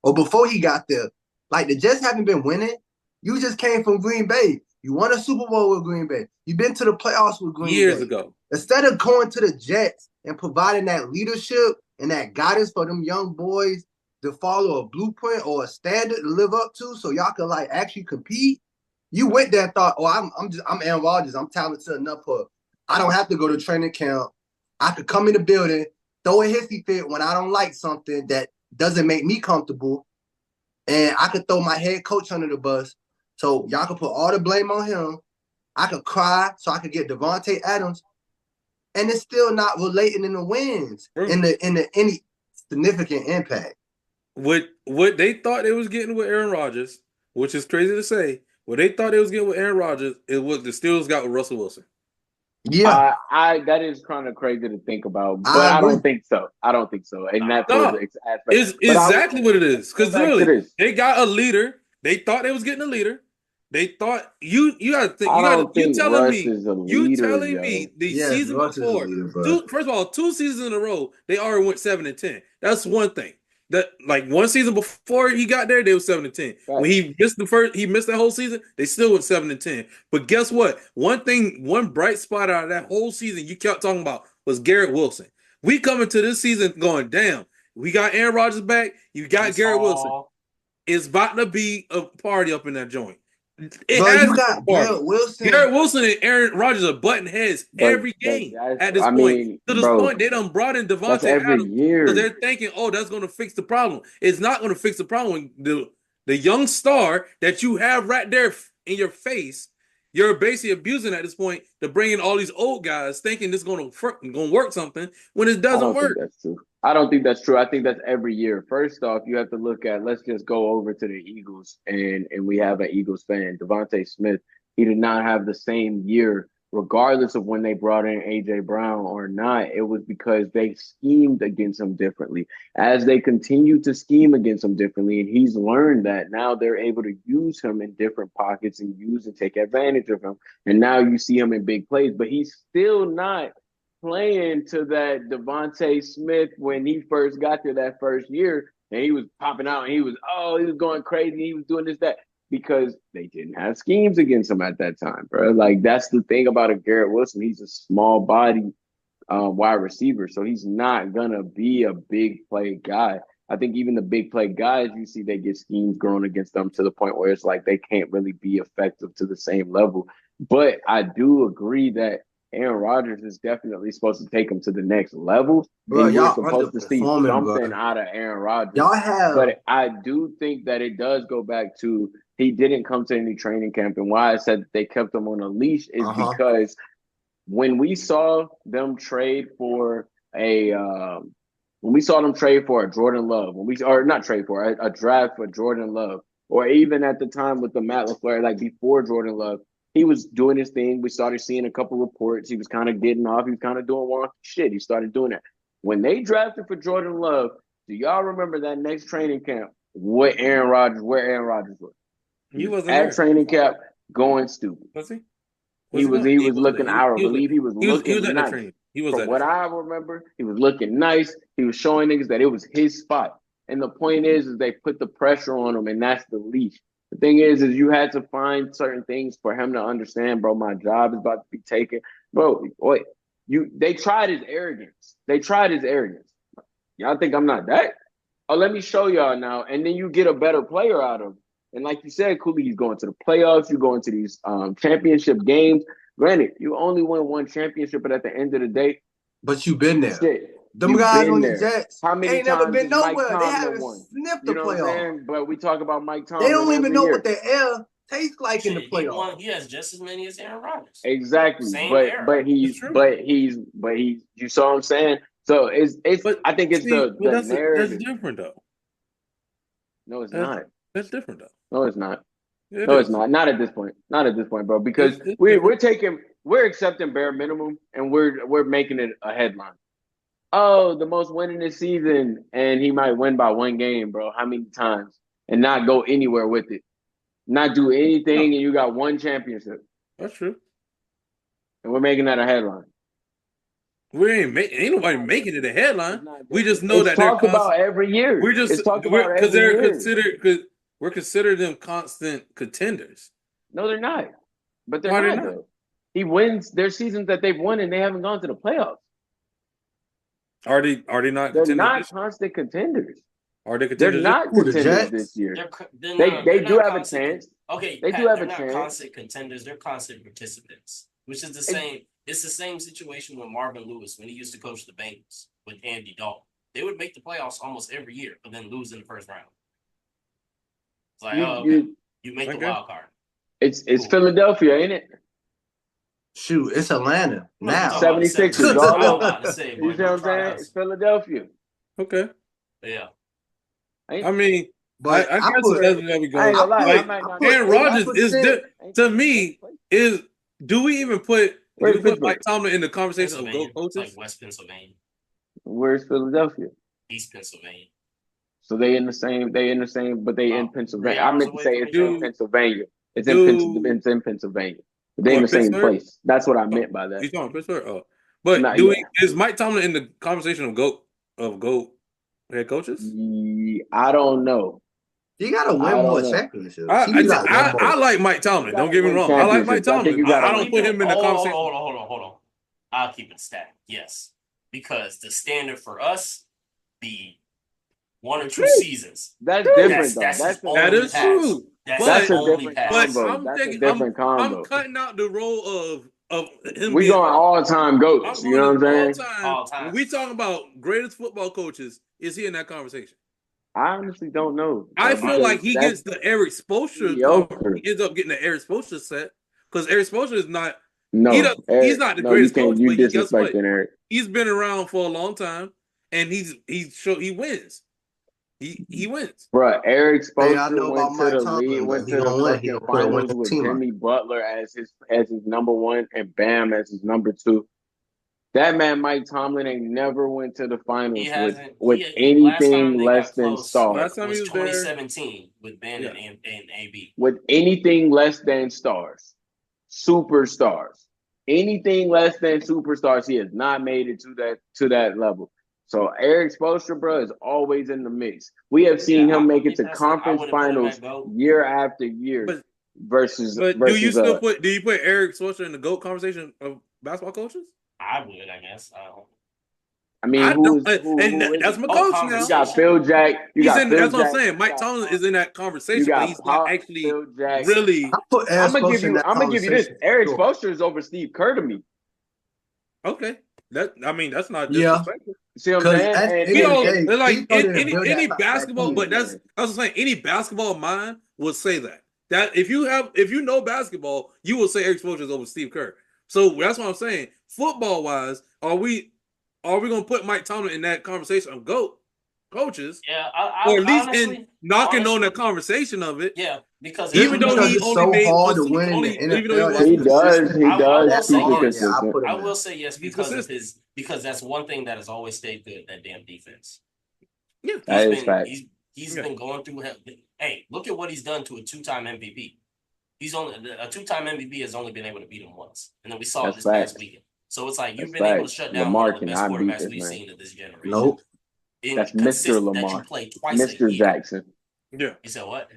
[SPEAKER 4] or before he got there. Like, the Jets haven't been winning. You just came from Green Bay. You won a Super Bowl with Green Bay. You've been to the playoffs with Green Bay.
[SPEAKER 3] Years ago.
[SPEAKER 4] Instead of going to the Jets and providing that leadership and that guidance for them young boys to follow a blueprint or a standard to live up to so y'all can, like, actually compete, you went there and thought, oh, I'm Aaron Rodgers. I'm talented enough I don't have to go to training camp. I could come in the building, throw a hissy fit when I don't like something that doesn't make me comfortable, and I could throw my head coach under the bus. So y'all can put all the blame on him. I could cry so I could get Devontae Adams, and it's still not relating in the wins in any significant impact.
[SPEAKER 3] What they thought they was getting with Aaron Rodgers, which is crazy to say, what they thought they was getting with Aaron Rodgers is what the Steelers got with Russell Wilson.
[SPEAKER 1] Yeah, that is kind of crazy to think about, but I don't think so. And that's
[SPEAKER 3] it's exactly what it is. Because really, they got a leader. They thought they was getting a leader. They thought you got to think. You telling me the season before. First of all, 2 seasons in a row, they already went 7-10. That's one thing. That, like, one season before he got there, they were 7-10. Right. When he missed that whole season, they still went 7-10. But guess what? One bright spot out of that whole season you kept talking about was Garrett Wilson. We come into this season going, damn, we got Aaron Rodgers back. You got Garrett Wilson. It's about to be a party up in that joint.
[SPEAKER 4] You got Garrett Wilson.
[SPEAKER 3] Garrett Wilson and Aaron Rodgers are butting heads every game at this point. To this point, they done brought in Devontae Adams because they're thinking, oh, that's going to fix the problem. It's not going to fix the problem. The young star that you have right there in your face, you're basically abusing at this point to bring in all these old guys thinking this is going to work something when it doesn't work.
[SPEAKER 1] That's true. I don't think that's true. I think that's every year. First off, you have to look at, let's just go over to the Eagles, and we have an Eagles fan, Devontae Smith. He did not have the same year, regardless of when they brought in A.J. Brown or not. It was because they schemed against him differently. As they continue to scheme against him differently, and he's learned that, now they're able to use him in different pockets and use and take advantage of him. And now you see him in big plays, but he's still not playing to that Devontae Smith when he first got there that first year, and he was popping out and he was going crazy. He was doing this, that, because they didn't have schemes against him at that time, bro. Like, that's the thing about a Garrett Wilson. He's a small body wide receiver, so he's not gonna be a big play guy. I think even the big play guys, you see they get schemes grown against them to the point where it's like they can't really be effective to the same level. But I do agree that Aaron Rodgers is definitely supposed to take him to the next level.
[SPEAKER 4] Bro,
[SPEAKER 1] you're supposed to see something out of Aaron Rodgers. But I do think that it does go back to he didn't come to any training camp. And why I said that they kept him on a leash is because when we saw them trade for a Jordan Love, a draft for Jordan Love, or even at the time with the Matt LaFleur, like before Jordan Love, he was doing his thing. We started seeing a couple reports. He was kind of getting off. He was kind of doing wonky shit. He started doing that. When they drafted for Jordan Love, do y'all remember that next training camp? Where Aaron Rodgers was?
[SPEAKER 3] He wasn't
[SPEAKER 1] at training camp going stupid.
[SPEAKER 3] Was he?
[SPEAKER 1] He was looking. I believe he was looking nice.
[SPEAKER 3] From
[SPEAKER 1] what I remember, he was looking nice. He was showing niggas that it was his spot. And the point is they put the pressure on him, and that's the leash. The thing is you had to find certain things for him to understand, bro, my job is about to be taken. Bro, they tried his arrogance. Y'all think I'm not that? Oh, let me show y'all now. And then you get a better player out of him. And like you said, Kooley, he's going to the playoffs. You go into these championship games. Granted, you only win one championship, but at the end of the day.
[SPEAKER 4] But you've been there.
[SPEAKER 1] Shit.
[SPEAKER 4] Them guys on the Jets
[SPEAKER 1] ain't
[SPEAKER 4] never been nowhere. They haven't sniffed the playoff.
[SPEAKER 1] But we talk about Mike Tomlin.
[SPEAKER 4] They don't even know what the hell taste like in the playoffs?
[SPEAKER 2] He has just as many as Aaron Rodgers.
[SPEAKER 1] Exactly.
[SPEAKER 2] Same
[SPEAKER 1] but
[SPEAKER 2] era.
[SPEAKER 1] but he's you saw what I'm saying? So it's
[SPEAKER 3] But
[SPEAKER 1] I think it's the narrative.
[SPEAKER 3] That's different though.
[SPEAKER 1] No, it's not.
[SPEAKER 3] That's different though.
[SPEAKER 1] No, it's not.
[SPEAKER 3] It's
[SPEAKER 1] not. Not at this point. Not at this point, bro. Because we're accepting bare minimum and we're making it a headline. Oh, the most winning this season, and he might win by one game, bro. How many times? And not go anywhere with it. Not do anything, and you got one championship.
[SPEAKER 3] That's true.
[SPEAKER 1] And we're making that a headline.
[SPEAKER 3] Ain't nobody making it a headline. We just know that
[SPEAKER 1] they're talked about every year.
[SPEAKER 3] We're considered them constant contenders.
[SPEAKER 1] No, they're not. But they're not, though. He wins their seasons that they've won, and they haven't gone to the playoffs.
[SPEAKER 3] Are they not?
[SPEAKER 1] They're not constant contenders.
[SPEAKER 3] Are they contenders?
[SPEAKER 1] They're not contenders this year. They do have a chance.
[SPEAKER 2] Okay,
[SPEAKER 1] they do have a chance.
[SPEAKER 2] They're not constant contenders. They're constant participants, which is the same. It's the same situation with Marvin Lewis when he used to coach the Bengals with Andy Dalton. They would make the playoffs almost every year, but then lose in the first round. It's like, you make the wild card.
[SPEAKER 1] It's Philadelphia, ain't it?
[SPEAKER 4] Shoot, it's Atlanta now.
[SPEAKER 1] 76ers.
[SPEAKER 2] You
[SPEAKER 1] know
[SPEAKER 2] what
[SPEAKER 1] I'm saying? It's Philadelphia.
[SPEAKER 3] Okay.
[SPEAKER 2] Yeah.
[SPEAKER 3] I mean,
[SPEAKER 4] but
[SPEAKER 3] I guess that's where we go. Aaron Rodgers to me is. Do we even put Mike Tomlin in the conversation of GOAT coaches?
[SPEAKER 2] Like West Pennsylvania.
[SPEAKER 1] Where's Philadelphia?
[SPEAKER 2] East Pennsylvania.
[SPEAKER 1] So they in the same, but they in Pennsylvania. I meant to say it's in Pennsylvania. It's in Pennsylvania. They in the same place. That's what I meant by that.
[SPEAKER 3] You talking Pittsburgh? Oh, but is Mike Tomlin in the conversation of GOAT head coaches?
[SPEAKER 1] I don't know.
[SPEAKER 4] You gotta win more championships.
[SPEAKER 3] I like Mike Tomlin. Don't get me wrong. I like Mike Tomlin. I don't put him in the conversation.
[SPEAKER 2] Hold on. I'll keep it stacked. Yes, because the standard for us be 1 or 2 seasons.
[SPEAKER 1] That's different, though.
[SPEAKER 3] That is true.
[SPEAKER 1] That's a different combo.
[SPEAKER 3] I'm cutting out the role of him.
[SPEAKER 1] We going all-time GOATs. You know what I'm saying?
[SPEAKER 2] All time.
[SPEAKER 3] When we talking about greatest football coaches, is he in that conversation?
[SPEAKER 1] I honestly don't know.
[SPEAKER 3] I feel like he gets the Eric Spoelstra. He ends up getting the Eric Spoelstra set because Eric Spoelstra is not. No, he's not the greatest coach.
[SPEAKER 1] You disrespecting Eric.
[SPEAKER 3] He's been around for a long time, and he wins. He wins.
[SPEAKER 1] Bro, Eric Spoelstra went to the finals with Jimmy Butler as his number 1 and Bam as his number 2. That man, Mike Tomlin, ain't never went to the finals with anything less than stars.
[SPEAKER 2] Last time he was 2017 with Bam and AB.
[SPEAKER 1] With anything less than stars, superstars, anything less than superstars, he has not made it to that level. So Eric Spoelstra, bro, is always in the mix. We have seen him make it to conference finals year after year. But
[SPEAKER 3] do you put Eric Spoelstra in the GOAT conversation of basketball coaches?
[SPEAKER 2] I would, I guess.
[SPEAKER 1] I mean,
[SPEAKER 3] that's my coach now.
[SPEAKER 1] You got Phil Jack.
[SPEAKER 3] That's what I'm saying. Mike Tomlin is in that conversation, but he's not actually really.
[SPEAKER 1] I'm gonna give you this. Eric Spoelstra is over Steve Kerr to me.
[SPEAKER 3] Okay, that's not disrespectful.
[SPEAKER 1] See what I'm saying?
[SPEAKER 3] Any basketball, but I was saying any basketball mind will say that. That if you know basketball, you will say Eric Spoelstra is over Steve Kerr. So that's what I'm saying. Football wise, are we gonna put Mike Tomlin in that conversation of GOAT coaches?
[SPEAKER 2] Yeah,
[SPEAKER 3] or at least in knocking on the conversation of it.
[SPEAKER 2] Yeah, because
[SPEAKER 4] even though he only made hard to win in the NFL,
[SPEAKER 1] he does.
[SPEAKER 2] I will say yes because that's one thing that has always stayed good. That damn defense.
[SPEAKER 3] Yeah,
[SPEAKER 2] he's been going through. Hey, look at what he's done to a 2-time MVP. He's only a 2-time MVP has only been able to beat him once, and then we saw it this past weekend. So it's like you've been able to shut down one of the best quarterbacks we've seen in this generation.
[SPEAKER 4] Nope,
[SPEAKER 1] that's Mr. Lamar, Mr. Jackson.
[SPEAKER 3] Yeah,
[SPEAKER 2] you said what?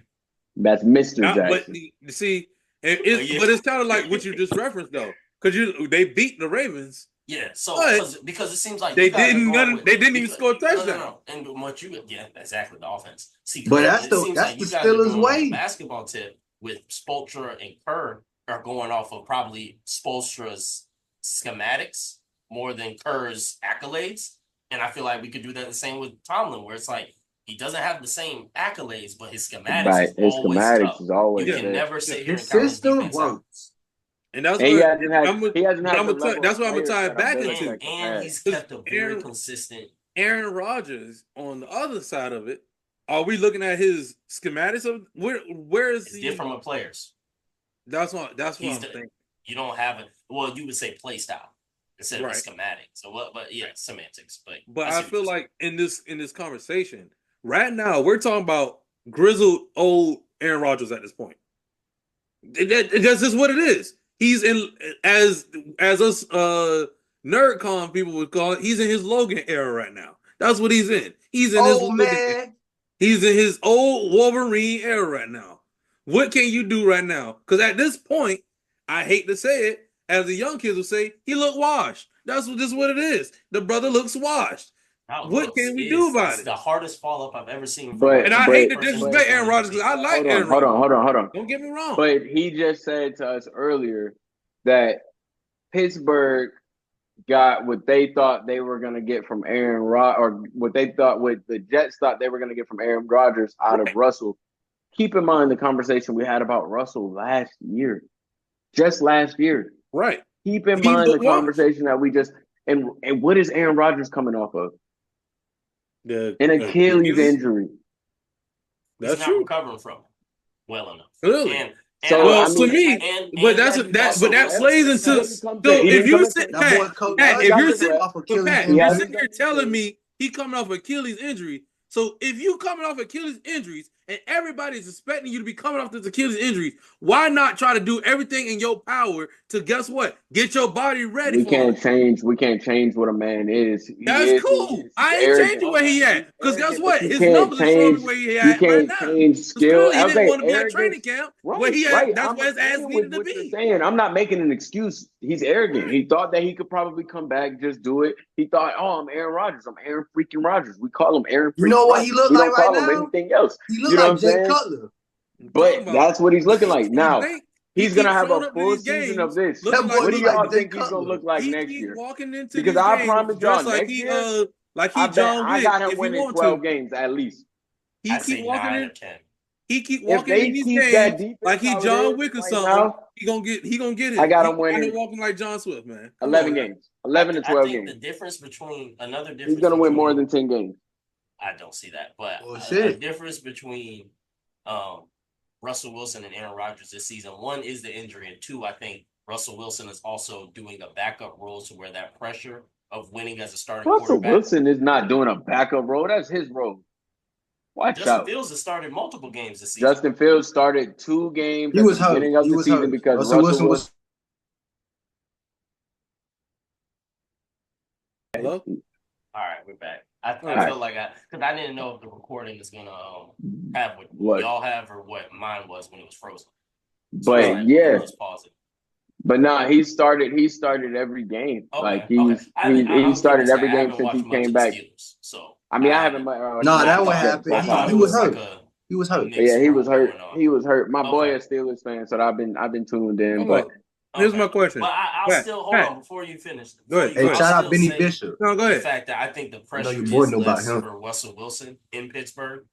[SPEAKER 1] That's Mr. Jackson.
[SPEAKER 3] But see, but it's kind of like what you just referenced though, because they beat the Ravens.
[SPEAKER 2] Yeah, so because it seems like
[SPEAKER 3] they didn't even score a touchdown.
[SPEAKER 2] No. And what exactly the offense. See,
[SPEAKER 4] but that's the Steelers' way.
[SPEAKER 2] Basketball tip. With Spoelstra and Kerr are going off of probably Spoelstra's schematics more than Kerr's accolades. And I feel like we could do that the same with Tomlin, where it's like He doesn't have the same accolades, but his schematics
[SPEAKER 1] Right.
[SPEAKER 2] is
[SPEAKER 1] His
[SPEAKER 2] always
[SPEAKER 1] schematics
[SPEAKER 2] tough.
[SPEAKER 1] is always
[SPEAKER 2] You can
[SPEAKER 1] there.
[SPEAKER 2] never sit here
[SPEAKER 4] His
[SPEAKER 2] and count his
[SPEAKER 4] system
[SPEAKER 2] defense out.
[SPEAKER 4] works.
[SPEAKER 3] And that's
[SPEAKER 1] And
[SPEAKER 3] what
[SPEAKER 1] he hasn't had the level
[SPEAKER 3] that's
[SPEAKER 1] of
[SPEAKER 3] what I'm gonna
[SPEAKER 1] players
[SPEAKER 3] tie
[SPEAKER 1] that
[SPEAKER 3] it back
[SPEAKER 1] I've been
[SPEAKER 3] into.
[SPEAKER 1] expecting.
[SPEAKER 2] And he's kept a very consistent.
[SPEAKER 3] Aaron Rodgers on the other side of it. Are we looking at his schematics of where is he?
[SPEAKER 2] Different with players.
[SPEAKER 3] That's what I'm thinking.
[SPEAKER 2] You don't have it. Well, you would say play style instead of
[SPEAKER 3] Right.
[SPEAKER 2] schematic. So what? But yeah, semantics.
[SPEAKER 3] But I feel like in this conversation right now, we're talking about grizzled old Aaron Rodgers at this point. That's just what it is. He's in as us nerdcon people would call it. He's in his Logan era right now. That's what he's in. He's in his
[SPEAKER 4] man.
[SPEAKER 3] He's in his old Wolverine era right now. What can you do right now? Because at this point, I hate to say it, as the young kids will say, he looked washed. That's just what it is. The brother looks washed. What can we do about it?
[SPEAKER 2] It's the hardest fall up I've ever seen.
[SPEAKER 3] And I hate to disrespect Aaron Rodgers because I like Aaron Rodgers.
[SPEAKER 1] Hold on.
[SPEAKER 3] Don't get me wrong.
[SPEAKER 1] But he just said to us earlier that Pittsburgh got what they thought they were going to get from Aaron or what the Jets thought they were going to get from Aaron Rodgers out of Russell. Keep in mind the conversation we had about Russell last year. Just last year.
[SPEAKER 3] Right.
[SPEAKER 1] Keep in mind the conversation that we just and what is Aaron Rodgers coming off of? An Achilles injury.
[SPEAKER 2] He's not recovering from it well enough.
[SPEAKER 3] Really?
[SPEAKER 1] To
[SPEAKER 3] me, that plays into. So if you're sitting here telling me he coming off Achilles injury, so if you coming off Achilles injuries and everybody's expecting you to be coming off this Achilles injury, why not try to do everything in your power to guess what? Get your body ready. We can't
[SPEAKER 1] change what a man is.
[SPEAKER 3] That's cool. I ain't changing where he at. Because guess what? His numbers are showing where he at right now.
[SPEAKER 1] Change skill.
[SPEAKER 3] He didn't want to be at training camp. Where he at, that's where his ass needed to be.
[SPEAKER 1] I'm not making an excuse. He's arrogant. He thought that he could probably come back, just do it. He thought, oh, I'm Aaron Rodgers. I'm Aaron freaking Rodgers. We call him Aaron freaking Rodgers.
[SPEAKER 4] You know what he look like right now?
[SPEAKER 1] Anything else.
[SPEAKER 4] He look like Jay Cutler.
[SPEAKER 1] But that's what he's looking like now. He's gonna have a full season of this. What do y'all think he's gonna look like next year? Because I promise y'all, next year, I got him winning 12 games at least.
[SPEAKER 3] He keep walking in. He keep walking in these games like he John Wick or something. He gonna get it.
[SPEAKER 1] I got him winning.
[SPEAKER 3] He's walking like John Swift, man.
[SPEAKER 1] 11 games, 11 to 12 games.
[SPEAKER 2] The difference between
[SPEAKER 1] he's gonna win more than 10 games.
[SPEAKER 2] I don't see that, but a difference between Russell Wilson and Aaron Rodgers this season. One is the injury, and two, I think Russell Wilson is also doing a backup role to where that pressure of winning as a starting quarterback.
[SPEAKER 1] Russell Wilson is not doing a backup role. That's his role. Watch out.
[SPEAKER 2] Justin Fields has started multiple games this season.
[SPEAKER 1] Justin Fields started 2 games
[SPEAKER 4] at the
[SPEAKER 1] beginning of the season because Russell Wilson was.
[SPEAKER 3] Hello?
[SPEAKER 2] All right, we're back. I feel like because I didn't know if the recording is gonna have what y'all have or what mine was when it was frozen.
[SPEAKER 1] But but nah, he started every game.
[SPEAKER 2] Okay,
[SPEAKER 1] like he started every game since he came back.
[SPEAKER 2] So
[SPEAKER 1] I mean, I haven't.
[SPEAKER 4] That what happened. He was hurt. He was hurt.
[SPEAKER 1] Yeah, he was hurt. He was hurt. My boy is Steelers fan, so I've been tuned in. But
[SPEAKER 3] here's my question.
[SPEAKER 2] But I'll still hold on before you finish.
[SPEAKER 3] Go ahead.
[SPEAKER 4] Hey, shout out Benny Bishop.
[SPEAKER 3] No, go ahead.
[SPEAKER 2] The fact that I think the pressure is less for Russell Wilson in Pittsburgh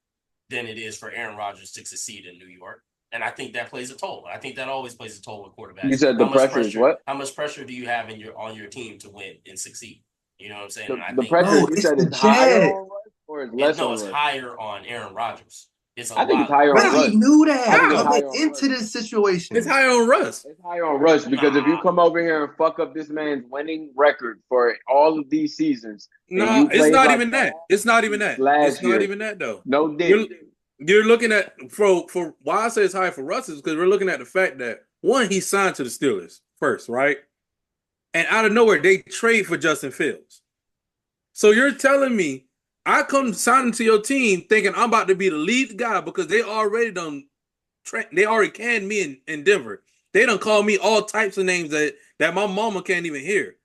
[SPEAKER 2] than it is for Aaron Rodgers to succeed in New York. And I think that plays a toll. I think that always plays a toll with quarterbacks.
[SPEAKER 1] You said the pressure is what?
[SPEAKER 2] How much pressure do you have on your team to win and succeed? You know what I'm saying?
[SPEAKER 1] The pressure you said is higher on Russ or is less on Russ?
[SPEAKER 2] No, it's higher on Aaron Rodgers.
[SPEAKER 1] I think it's higher on Russ.
[SPEAKER 4] He knew that coming into this situation.
[SPEAKER 3] It's higher on Russ.
[SPEAKER 1] It's higher on Russ because if you come over here and fuck up this man's winning record for all of these seasons,
[SPEAKER 3] no, it's not even that. It's not even that. It's not even that though.
[SPEAKER 1] No dick.
[SPEAKER 3] You're looking at for why I say it's high for Russ is because we're looking at the fact that one, he signed to the Steelers first, right? And out of nowhere, they trade for Justin Fields. So you're telling me I come signing to your team thinking I'm about to be the lead guy because they already canned me in Denver. They done called me all types of names that my mama can't even hear.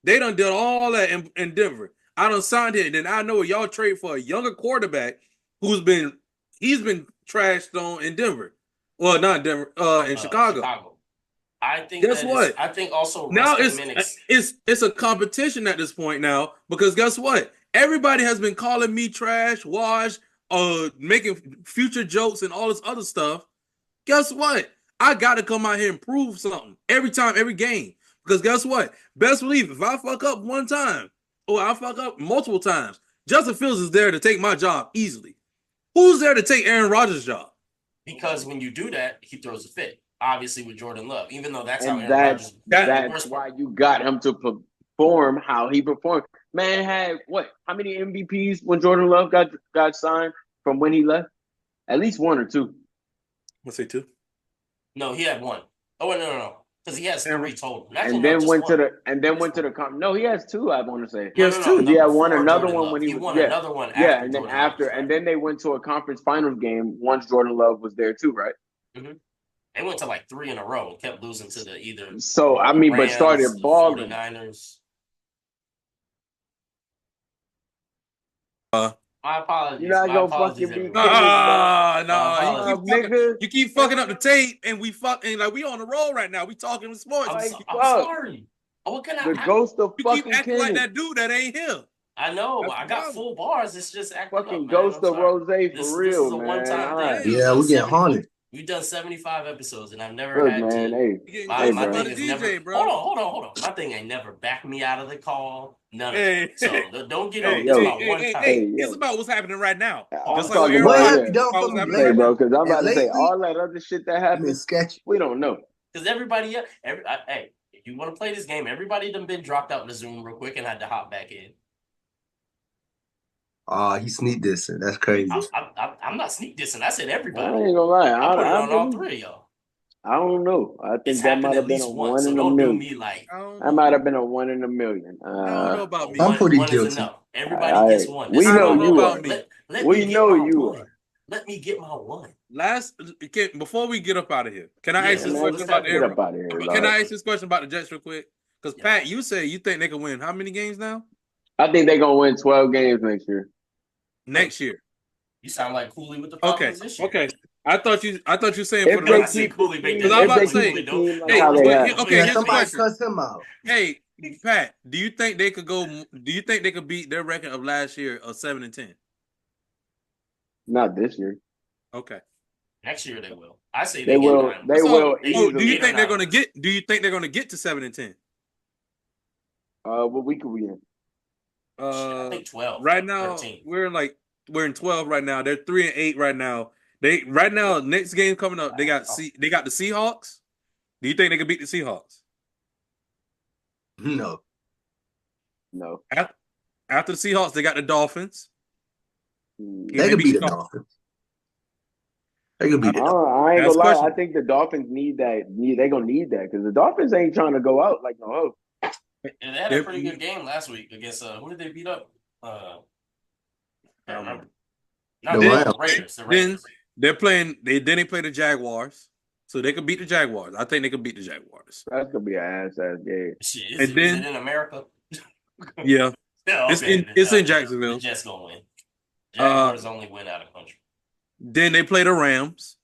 [SPEAKER 3] They done did all that in Denver. I done signed here. Then I know y'all trade for a younger quarterback he's been trashed on in Denver. Well, not Denver, in Chicago.
[SPEAKER 2] I think
[SPEAKER 3] guess what?
[SPEAKER 2] I think also
[SPEAKER 3] now it's a competition at this point now because guess what? Everybody has been calling me trash, wash, making future jokes and all this other stuff, guess what? I got to come out here and prove something every time, every game. Because guess what? Best believe if I fuck up one time or I fuck up multiple times, Justin Fields is there to take my job easily. Who's there to take Aaron Rodgers' job?
[SPEAKER 2] Because when you do that, he throws a fit. Obviously, with Jordan Love, even though that's
[SPEAKER 1] and
[SPEAKER 2] how Aaron Rodgers.
[SPEAKER 1] That's why you got him to perform how he performed. Man had what? How many MVPs when Jordan Love got signed from when he left? At least one or two.
[SPEAKER 3] Let's say two.
[SPEAKER 2] No, he had one. Oh wait, no. Because he has three total.
[SPEAKER 1] And then went to the no, he has two. I want to say
[SPEAKER 3] he has two.
[SPEAKER 1] He had won another one when
[SPEAKER 2] he won another one.
[SPEAKER 1] Yeah, and then and then they went to a conference finals game once Jordan Love was there too, right?
[SPEAKER 2] Mm-hmm. They went to like 3 in a row and kept losing to the either.
[SPEAKER 1] So I mean, Rams, but started balling.
[SPEAKER 2] 49ers. My apologies.
[SPEAKER 1] You're not gonna fucking be kidding.
[SPEAKER 3] No. You keep fucking up the tape, and we on the roll right now. We talking sports.
[SPEAKER 2] I'm sorry. What can
[SPEAKER 1] the ghost of
[SPEAKER 3] you
[SPEAKER 1] fucking
[SPEAKER 3] keep acting like that dude that ain't him.
[SPEAKER 2] I know. I got full bars. It's just acting
[SPEAKER 1] fucking ghost of Rose for real,
[SPEAKER 2] this is a one-time thing.
[SPEAKER 4] Yeah, we get haunted.
[SPEAKER 2] We've done 75 episodes, and I've never had
[SPEAKER 1] man,
[SPEAKER 2] to. My thing is
[SPEAKER 3] DJ,
[SPEAKER 2] never.
[SPEAKER 3] Bro.
[SPEAKER 2] Hold on. My thing ain't never backed me out of the call. None of it. So don't get on.
[SPEAKER 3] It's about one time. It's about what's happening right now.
[SPEAKER 1] Just
[SPEAKER 4] like what have you done for me,
[SPEAKER 1] say, bro? Because I'm about to say all that other shit that happened.
[SPEAKER 4] Sketchy.
[SPEAKER 1] We don't know.
[SPEAKER 2] Because everybody, hey, if you want to play this game, everybody done been dropped out in the Zoom real quick and had to hop back in.
[SPEAKER 4] He sneak dissing. That's crazy.
[SPEAKER 2] I'm not sneak dissing. I said everybody.
[SPEAKER 1] I ain't gonna lie.
[SPEAKER 2] I put it on all three of y'all.
[SPEAKER 1] I don't know. I think that might have been a one in a million.
[SPEAKER 2] Don't do me like
[SPEAKER 1] that might have been a 1 in a million.
[SPEAKER 3] I don't know about me.
[SPEAKER 4] I'm pretty guilty.
[SPEAKER 2] Everybody gets one.
[SPEAKER 1] We know you are.
[SPEAKER 2] We know you are. Let me get my one.
[SPEAKER 3] Before we get up out of here, can I ask this question about the Aaron? Can I ask this question about the Jets real quick? Because Pat, you say you think they can win how many games now?
[SPEAKER 1] I think they're gonna win 12 games next year.
[SPEAKER 3] Next year.
[SPEAKER 2] You sound like Kooley with the Falcons this year.
[SPEAKER 3] Okay. I thought you saying
[SPEAKER 1] if
[SPEAKER 3] for the rest of
[SPEAKER 2] Kooley make
[SPEAKER 3] because I'm about to say,
[SPEAKER 1] here's
[SPEAKER 3] the question.
[SPEAKER 4] Cuss him out.
[SPEAKER 3] Hey, Pat, do you think they could beat their record of last year of 7-10?
[SPEAKER 1] Not this year.
[SPEAKER 3] Okay.
[SPEAKER 2] Next year they will. I say
[SPEAKER 1] they will. They will.
[SPEAKER 3] Do you think they're gonna get? Do you think they're gonna get to 7-10?
[SPEAKER 1] What week are we in?
[SPEAKER 2] I think 12.
[SPEAKER 3] Right now 13. We're in 12 right now. They're 3-8 right now. Next game coming up, they got the Seahawks. Do you think they can beat the Seahawks?
[SPEAKER 4] No.
[SPEAKER 3] After the Seahawks, they got the Dolphins.
[SPEAKER 4] They can beat the Dolphins. They can beat it.
[SPEAKER 1] I ain't gonna lie. I think the Dolphins need that. They're gonna need that because the Dolphins ain't trying to go out like no hope.
[SPEAKER 2] And they had a pretty good game last week against who did they beat up? I don't remember. The Raiders.
[SPEAKER 3] Then they're playing. They play the Jaguars, so they could beat the Jaguars. I think they could beat the Jaguars.
[SPEAKER 1] That's gonna be an ass game.
[SPEAKER 2] Shit, is it in America?
[SPEAKER 3] Yeah,
[SPEAKER 2] okay,
[SPEAKER 3] it's in Jacksonville.
[SPEAKER 2] The Jets gonna win. Jaguars only win out of country.
[SPEAKER 3] Then they play the Rams.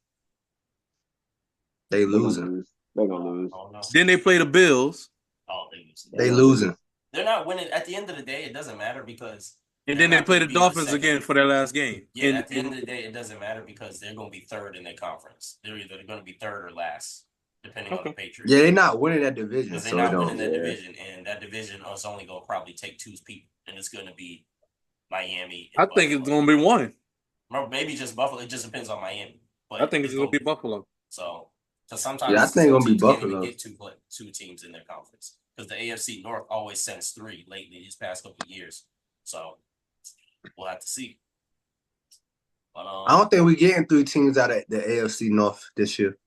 [SPEAKER 4] They losing.
[SPEAKER 1] They're gonna lose.
[SPEAKER 2] Oh, no.
[SPEAKER 3] Then they play the Bills.
[SPEAKER 2] Oh,
[SPEAKER 4] they losing.
[SPEAKER 2] They're not winning. At the end of the day, it doesn't matter because.
[SPEAKER 3] And then they play the Dolphins again for their last game.
[SPEAKER 2] Yeah, at the end of the day, it doesn't matter because they're going to be third in their conference. They're either going to be third or last, depending on the Patriots.
[SPEAKER 4] Yeah, they're not winning that division.
[SPEAKER 2] Because they're not winning that division, and that division is only going to probably take 2 people, and it's going to be Miami.
[SPEAKER 3] I think it's going to be 1.
[SPEAKER 2] Or maybe just Buffalo. It just depends on Miami. But
[SPEAKER 3] I think it's going to be Buffalo.
[SPEAKER 2] So sometimes
[SPEAKER 4] I think it's going to be Buffalo.
[SPEAKER 2] Get two teams in their conference because the AFC North always sends 3 lately these past couple of years. So. We'll have to see. But,
[SPEAKER 4] I don't think we're getting 3 teams out of the AFC North this year.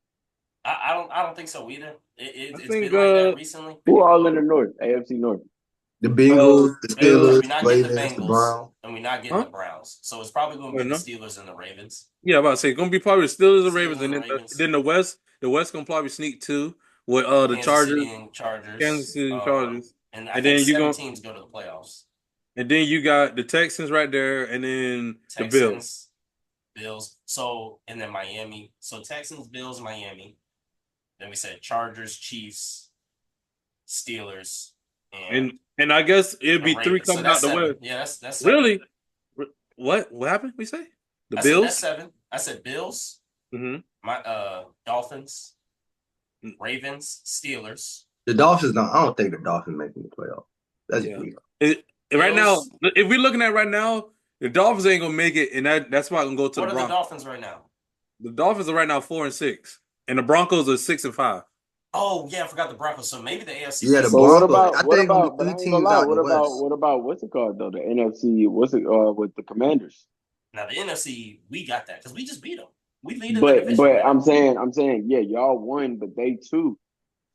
[SPEAKER 2] I don't think so either. It's been like that recently.
[SPEAKER 1] Who all in the North? AFC North.
[SPEAKER 4] The Bengals, the Steelers,
[SPEAKER 2] the
[SPEAKER 4] Ravens, the Browns.
[SPEAKER 2] And we're not getting the Browns. So it's probably going to be the Steelers and the Ravens.
[SPEAKER 3] Yeah, I'm about to say, it's going to be probably the Steelers and Ravens. And then the West going to probably sneak 2 with the Chargers. Kansas City and Chargers.
[SPEAKER 2] And I think 7 teams go to the playoffs.
[SPEAKER 3] And then you got the Texans right there, and then
[SPEAKER 2] Texans, the Bills. So, and then Miami. So Texans, Bills, Miami. Then we said Chargers, Chiefs, Steelers,
[SPEAKER 3] and I guess it'd be 3 coming out the West.
[SPEAKER 2] Yeah, that's
[SPEAKER 3] really. What happened? We say The
[SPEAKER 2] That's
[SPEAKER 3] Bills?
[SPEAKER 2] 7. I said Bills.
[SPEAKER 3] Mm-hmm.
[SPEAKER 2] My Dolphins, Ravens, Steelers.
[SPEAKER 4] The Dolphins don't. I don't think the Dolphins making the playoff. That's weird.
[SPEAKER 3] Right now, if we're looking at right now, the Dolphins ain't gonna make it, and that's why I'm gonna go to
[SPEAKER 2] what
[SPEAKER 3] the
[SPEAKER 2] are
[SPEAKER 3] Broncos.
[SPEAKER 2] The Dolphins right now?
[SPEAKER 3] The Dolphins are right now 4-6, and the Broncos are 6-5.
[SPEAKER 2] Oh yeah, I forgot the Broncos. So maybe the AFC.
[SPEAKER 4] Yeah, the
[SPEAKER 1] Broncos.
[SPEAKER 4] I think
[SPEAKER 1] but
[SPEAKER 4] three
[SPEAKER 1] I ain't
[SPEAKER 4] teams
[SPEAKER 1] gonna lie.
[SPEAKER 4] out the West.
[SPEAKER 1] What about what's it called though? The NFC. What's it with the Commanders?
[SPEAKER 2] Now the NFC, we got that because we just beat them. We lead in the division.
[SPEAKER 1] But
[SPEAKER 2] right
[SPEAKER 1] I'm saying, yeah, y'all won, but they too.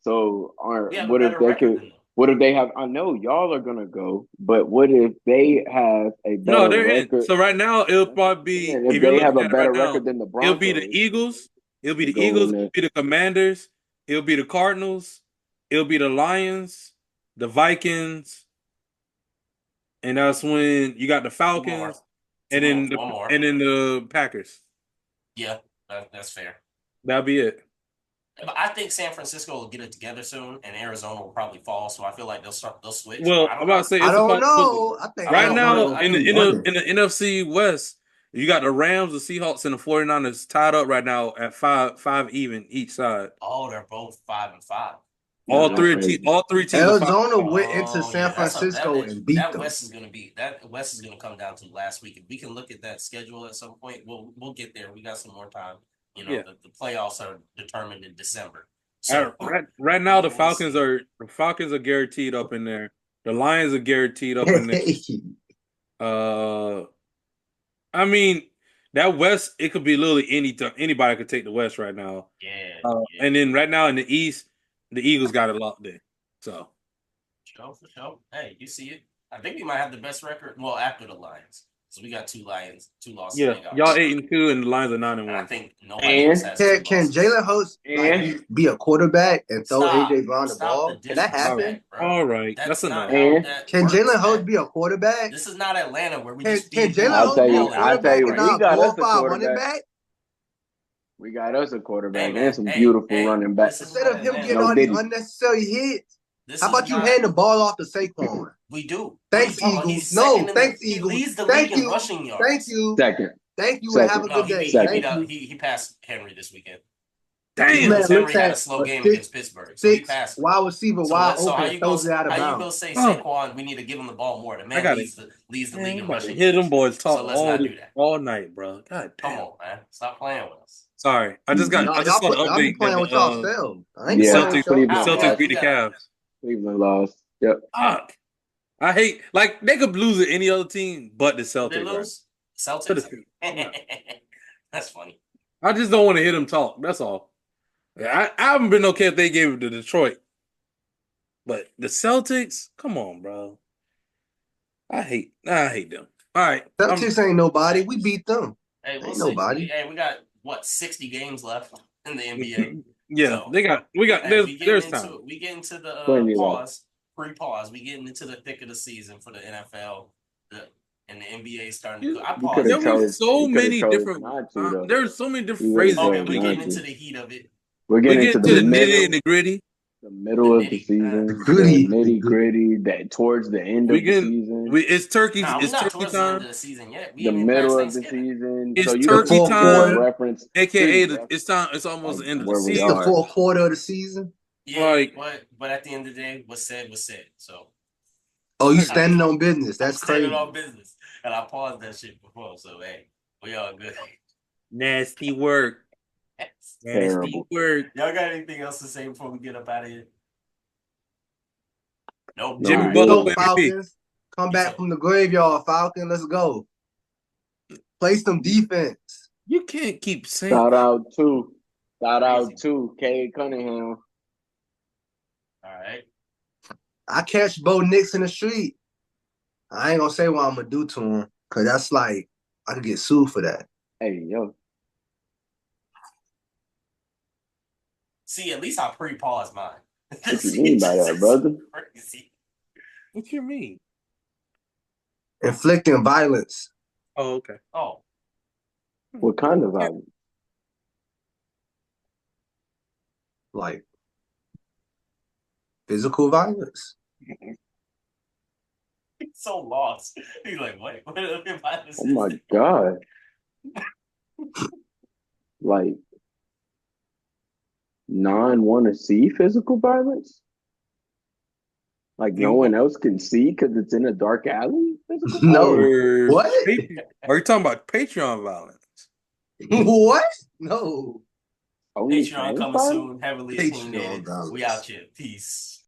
[SPEAKER 1] So what if they could? What if they have? I know y'all are gonna go, but what if they have a better record?
[SPEAKER 3] In. So right now it'll probably be
[SPEAKER 1] if they have a better record than the Broncos.
[SPEAKER 3] It'll be the Eagles. It'll be the Eagles. It'll be the Commanders. It'll be the Cardinals. It'll be the Lions, the Vikings, and that's when you got the Falcons, and then the Packers.
[SPEAKER 2] Yeah, that's fair.
[SPEAKER 3] That'll be it.
[SPEAKER 2] But I think San Francisco will get it together soon, and Arizona will probably fall. So I feel like they'll switch.
[SPEAKER 3] Well, I'm about to say
[SPEAKER 4] I don't know. I think
[SPEAKER 3] right now in the NFC West, you got the Rams, the Seahawks, and the 49ers tied up right now at 5 even each side.
[SPEAKER 2] Oh, they're both 5-5.
[SPEAKER 3] All three teams.
[SPEAKER 4] Arizona went into San Francisco and beat them.
[SPEAKER 2] That West is going to come down to last week. If we can look at that schedule at some point, we'll get there. We got some more time. The playoffs are determined in December. So
[SPEAKER 3] right now the Falcons are guaranteed up in there. The Lions are guaranteed up in there. I mean, that West, it could be literally anybody could take the West right now.
[SPEAKER 2] Yeah.
[SPEAKER 3] And then right now in the East, the Eagles got it locked in. So
[SPEAKER 2] for sure. Hey, you see it. I think we might have the best record. Well, after the Lions. So we got 2 losses.
[SPEAKER 3] Yeah, y'all 8-2 and the Lions are 9-1.
[SPEAKER 2] I think nobody else has 2 losses.
[SPEAKER 4] Can Jalen Hurts be a quarterback and throw AJ Brown the ball? Can that happen?
[SPEAKER 3] All right, that's enough.
[SPEAKER 4] Can Jalen Hurts be a quarterback?
[SPEAKER 2] This is not Atlanta where we just
[SPEAKER 4] can Jalen Hurts be a quarterback and not glorify running back?
[SPEAKER 1] We got us a quarterback and some beautiful running backs.
[SPEAKER 4] Instead of him getting all these unnecessary hits, how about you hand the ball off to Saquon?
[SPEAKER 2] We do.
[SPEAKER 4] Thanks, Eagles. No, thanks, Eagles.
[SPEAKER 2] He leads the league in rushing yards.
[SPEAKER 4] Thank you.
[SPEAKER 1] Second.
[SPEAKER 4] Thank you and have a good day.
[SPEAKER 2] He passed Henry this weekend.
[SPEAKER 3] Damn.
[SPEAKER 2] Henry had a slow game against Pittsburgh. So he passed.
[SPEAKER 4] Wide receiver, wide open, throws it out of bounds.
[SPEAKER 2] How you gonna say Saquon, we need to give him the ball more? The man leads the league in rushing yards.
[SPEAKER 3] Hear them boys talk
[SPEAKER 2] all
[SPEAKER 3] night, bro. God damn.
[SPEAKER 2] Come on, man. Stop playing with us.
[SPEAKER 3] Sorry. I just saw the update.
[SPEAKER 4] I'm playing with y'all.
[SPEAKER 3] Celtics beat the Cavs.
[SPEAKER 1] Cleveland lost. Yep.
[SPEAKER 3] Fuck. I hate they could lose to any other team but the Celtics.
[SPEAKER 2] They lose? Celtics. That's funny.
[SPEAKER 3] I just don't want to hear them talk. That's all. I haven't been okay if they gave it to Detroit. But the Celtics, come on, bro. I hate them. All right.
[SPEAKER 4] Celtics ain't nobody. We beat them.
[SPEAKER 2] Hey,
[SPEAKER 4] ain't nobody.
[SPEAKER 2] Hey, we got 60 games left in the NBA.
[SPEAKER 3] Yeah, so, there's time.
[SPEAKER 2] We get into the pre-pause. We getting into the thick of the season for the NFL, and the NBA starting to. I paused.
[SPEAKER 3] There were so many different. There's so many different phrases.
[SPEAKER 2] Okay, we're getting into the heat of it.
[SPEAKER 1] We're getting into the
[SPEAKER 3] nitty and the gritty.
[SPEAKER 1] The middle of the season, the nitty gritty. That towards the end of the season.
[SPEAKER 3] It's turkey.
[SPEAKER 2] It's
[SPEAKER 3] turkey
[SPEAKER 2] towards
[SPEAKER 3] time.
[SPEAKER 2] The end of the season yet.
[SPEAKER 1] The middle of the season.
[SPEAKER 3] It's turkey time. Reference, aka it's time. It's almost the end of the season.
[SPEAKER 4] It's the fourth quarter of the season.
[SPEAKER 2] Yeah, but at the end of the day, what's said was said. So.
[SPEAKER 4] Oh, you standing on business? That's crazy.
[SPEAKER 2] Standing on business, and I paused that shit before. So hey, we all good.
[SPEAKER 3] Nasty work. Nasty work.
[SPEAKER 2] Y'all got anything else to say before we get up out of here? Nope.
[SPEAKER 3] Jimmy Butler,
[SPEAKER 4] Falcons. Come back from the graveyard, Falcon. Let's go. Play some defense.
[SPEAKER 3] You can't keep saying.
[SPEAKER 1] Shout out to Cade Cunningham.
[SPEAKER 2] All right.
[SPEAKER 4] I catch Bo Nix in the street. I ain't gonna say what I'm gonna do to him, cause that's like I could get sued for that.
[SPEAKER 1] Hey, yo.
[SPEAKER 2] See, at least I pre-pause mine.
[SPEAKER 1] What you mean by that, brother?
[SPEAKER 2] Crazy.
[SPEAKER 3] What you mean?
[SPEAKER 4] Inflicting violence.
[SPEAKER 3] Oh, okay.
[SPEAKER 2] Oh.
[SPEAKER 1] What kind of violence?
[SPEAKER 4] Like physical violence.
[SPEAKER 2] He's so lost. He's like, wait, what violence?
[SPEAKER 1] Oh my God. Like, non-want to see physical violence? Like, no one else can see because it's in a dark alley? Physical
[SPEAKER 4] No. What?
[SPEAKER 3] Are you talking about Patreon violence?
[SPEAKER 4] What? No.
[SPEAKER 1] Only
[SPEAKER 2] Patreon coming soon, heavily tuned in. We out here. Peace.